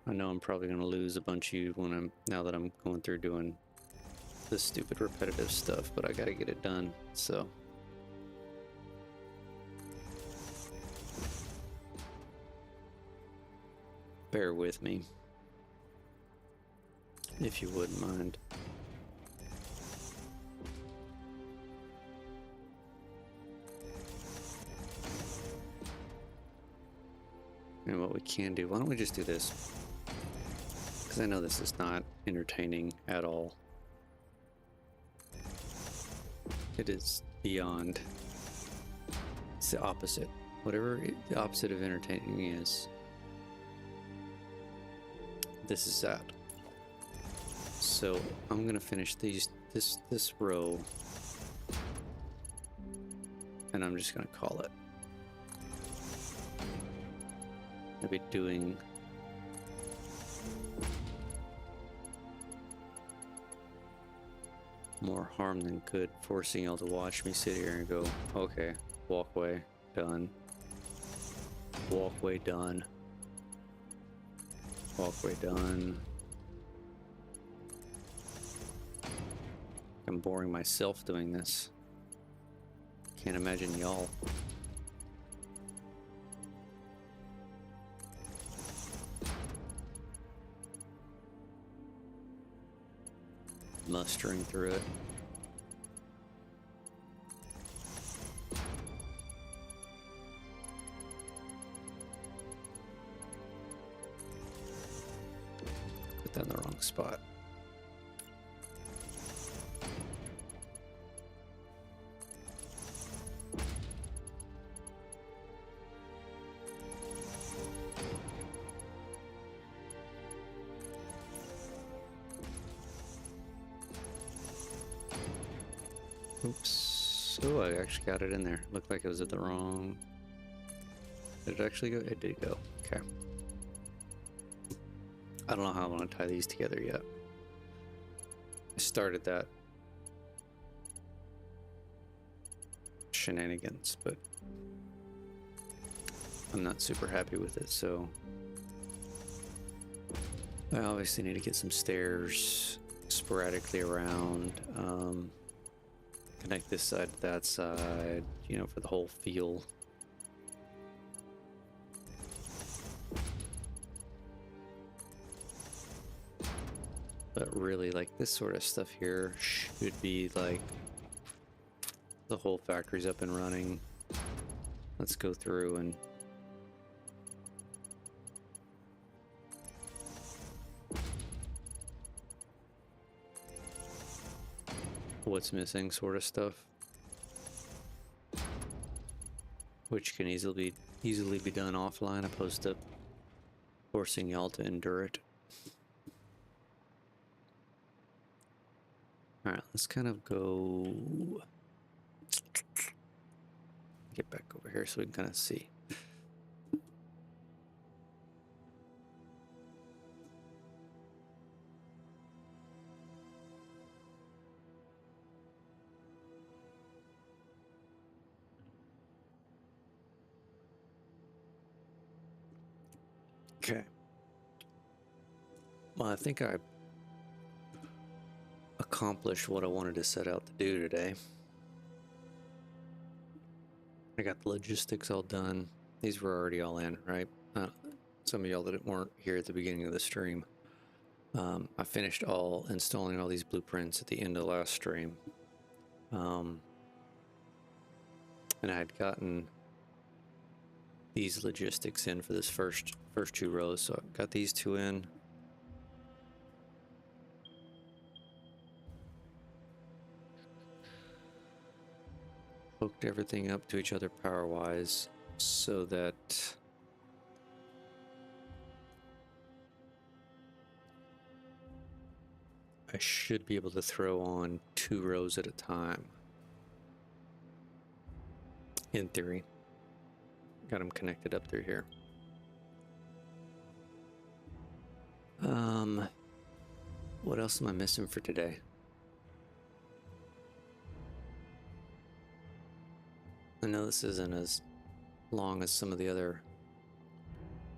I know I'm probably going to lose a bunch of you now that I'm going through doing this stupid repetitive stuff, but I got to get it done, so. Bear with me, if you wouldn't mind. And what we can do, why don't we just do this? Because I know this is not entertaining at all. It is beyond. It's the opposite. Whatever the opposite of entertaining is, this is that. So I'm gonna finish this row, and I'm just gonna call it. I'll be doing more harm than good, forcing y'all to watch me sit here and go, okay, walkway done, walkway done, walkway done. I'm boring myself doing this. Can't imagine y'all. Mustering through it. Put that in the wrong spot. Oops. Oh, I actually got it in there. Looked like it was at the wrong... Did it actually go? It did go. Okay. I don't know how I want to tie these together yet. I started that shenanigans, but I'm not super happy with it, so I obviously need to get some stairs sporadically around, connect this side to that side, you know, for the whole feel. But really, like, this sort of stuff here should be like the whole factory's up and running. Let's go through and what's missing sort of stuff, which can easily be done offline opposed to forcing y'all to endure it. All right, let's kind of go get back over here so we can kind of see. Okay. Well, I think I accomplished what I wanted to set out to do today. I got the logistics all done. These were already all in, right? Some of y'all that weren't here at the beginning of the stream. I finished installing all these blueprints at the end of the last stream. And I had gotten these logistics in for this first two rows, so I got these two in. Hooked everything up to each other power-wise so that I should be able to throw on 2 rows at a time. In theory. Got them connected up through here. What else am I missing for today? I know this isn't as long as some of the other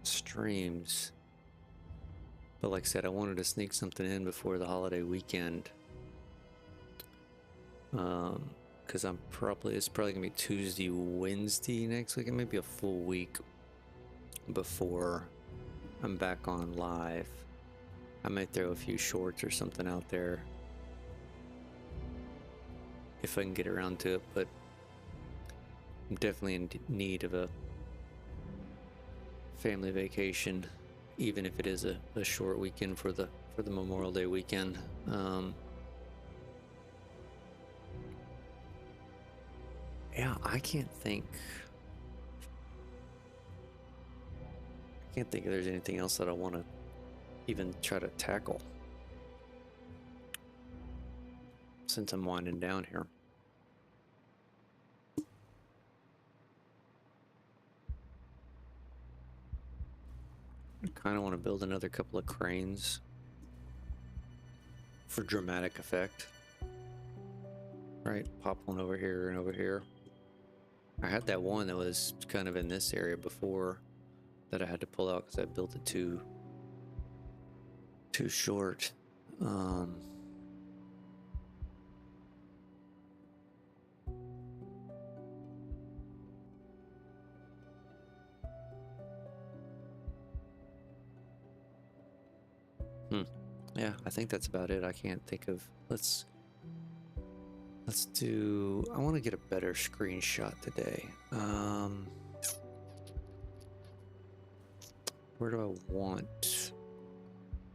streams, but like I said, I wanted to sneak something in before the holiday weekend. Because it's probably gonna be Tuesday, Wednesday next week, and maybe a full week before I'm back on live. I might throw a few shorts or something out there if I can get around to it, but I'm definitely in need of a family vacation, even if it is a short weekend for the Memorial Day weekend. Yeah, I can't think if there's anything else that I want to even try to tackle since I'm winding down here. I kind of want to build another couple of cranes for dramatic effect. Right, pop one over here and over here. I had that one that was kind of in this area before that I had to pull out because I built it too short. Yeah, I think that's about it. I can't think of... Let's do... I want to get a better screenshot today. Where do I want...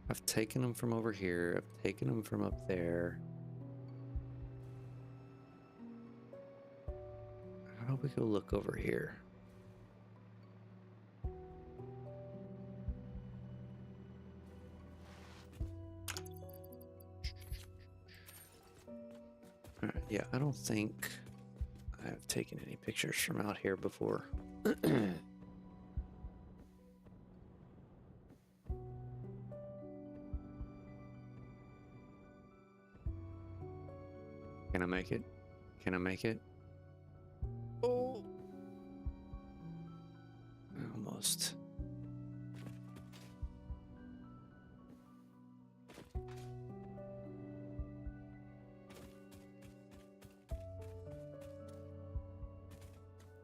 I've taken them from over here. I've taken them from up there. How about we go look over here? All right, yeah, I don't think I've taken any pictures from out here before. Can I make it? Can I make it? Oh! Almost.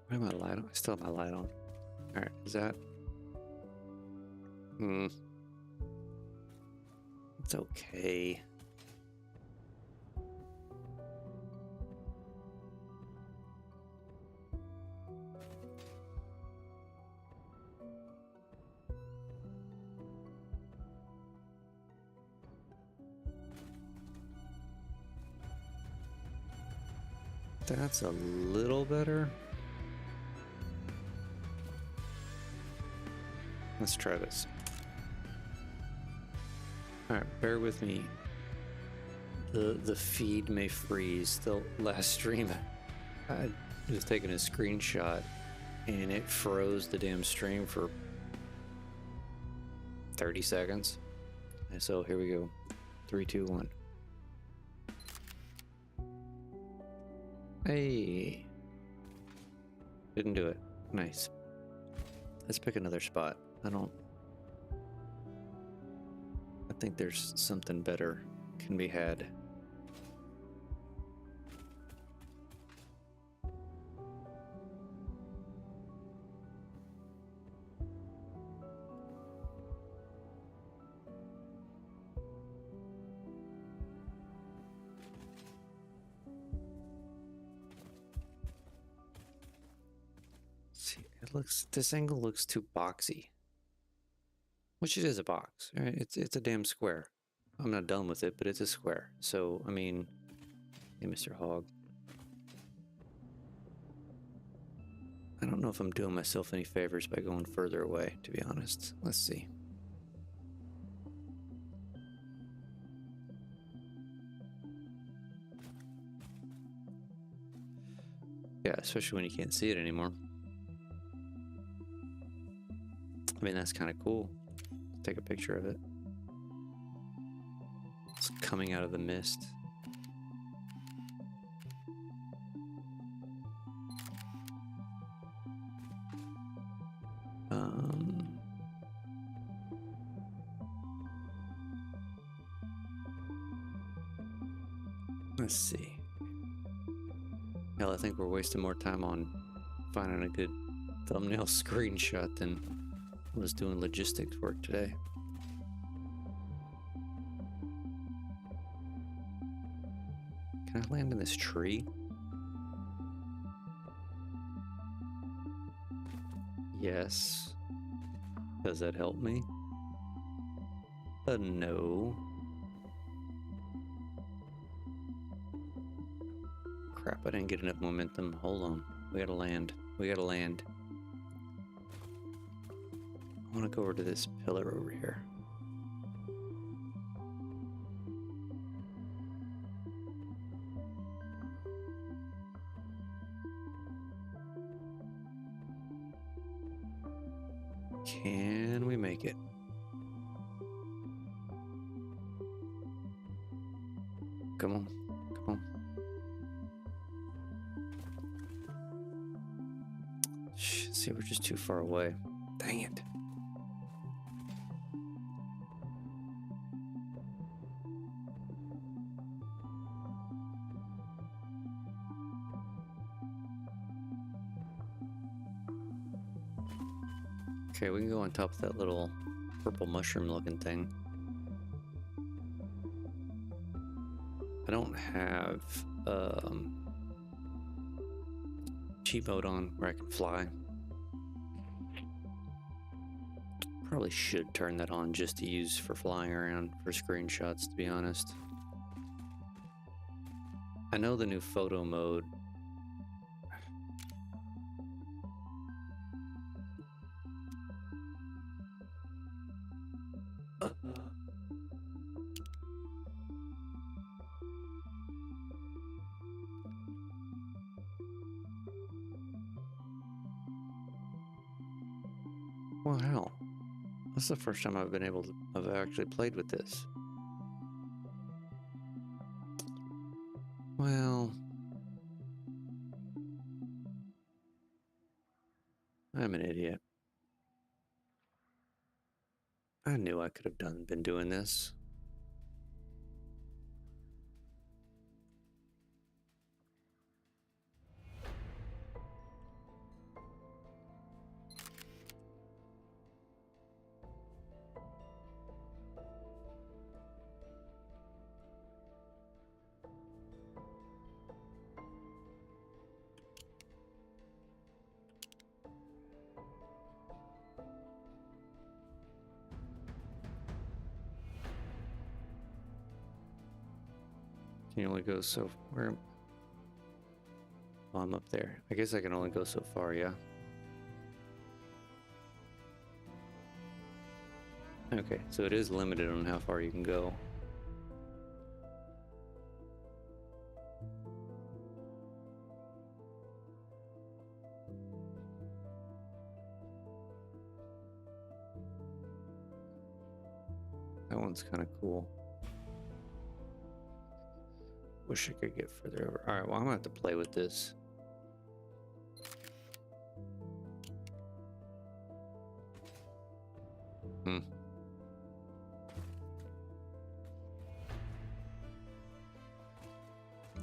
Why am I light on? I still have my light on. Alright, is that? It's okay. That's a little better. Let's try this. Alright, bear with me. The feed may freeze. The last stream, I was taking a screenshot and it froze the damn stream for 30 seconds. And so here we go. 3, 2, 1. Hey. Didn't do it. Nice. Let's pick another spot. I think there's something better can be had. See, this angle looks too boxy. Which it is a box, right? It's a damn square. I'm not done with it, but it's a square. So, I mean, hey, Mr. Hog. I don't know if I'm doing myself any favors by going further away, to be honest. Let's see. Yeah, especially when you can't see it anymore. I mean, that's kind of cool. Take a picture of it. It's coming out of the mist. Let's see. Hell, I think we're wasting more time on finding a good thumbnail screenshot than I was doing logistics work today. Can I land in this tree? Yes. Does that help me? No. Crap, I didn't get enough momentum. Hold on. We gotta land. We gotta land. I wanna go over to this pillar over here. Can we make it? Come on. Come on. See, we're just too far away. Dang it. Okay, we can go on top of that little purple mushroom looking thing. I don't have cheat mode on where I can fly. Probably should turn that on just to use for flying around for screenshots, to be honest. I know the new photo mode. Well, hell, that's the first time I've been able to have actually played with this. Well, I'm an idiot. I knew I could have been doing this. Can you only go so where? Oh, I'm up there. I guess I can only go so far, yeah. Okay, so it is limited on how far you can go. That one's kind of cool. Wish I could get further over. All right, well, I'm gonna have to play with this.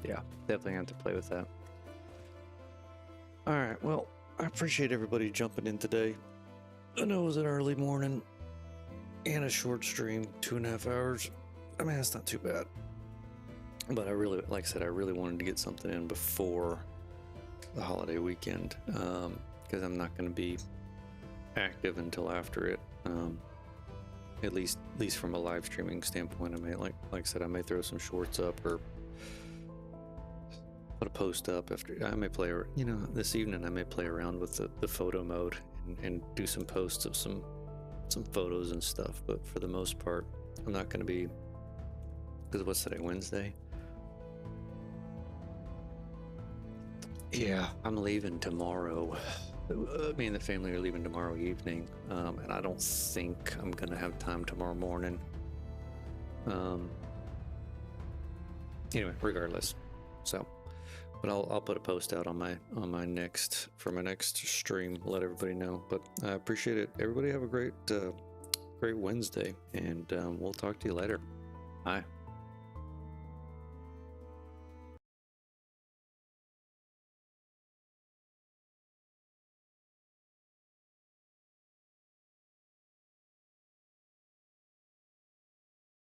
Yeah, definitely have to play with that. All right, well, I appreciate everybody jumping in today. I know it was an early morning and a short stream, 2.5 hours. I mean, that's not too bad. But I really, like I said, I really wanted to get something in before the holiday weekend, because I'm not going to be active until after it. At least from a live streaming standpoint, I may like I said, I may throw some shorts up or put a post up after. I may play, you know, this evening I may play around with the photo mode and do some posts of some photos and stuff. But for the most part, I'm not going to be, because what's today, Wednesday? Yeah, I'm leaving tomorrow. Me and the family are leaving tomorrow evening, and I don't think I'm gonna have time tomorrow morning. Anyway, regardless, so, but I'll put a post out on my next stream. Let everybody know. But I appreciate it. Everybody have a great Wednesday, and we'll talk to you later. Bye.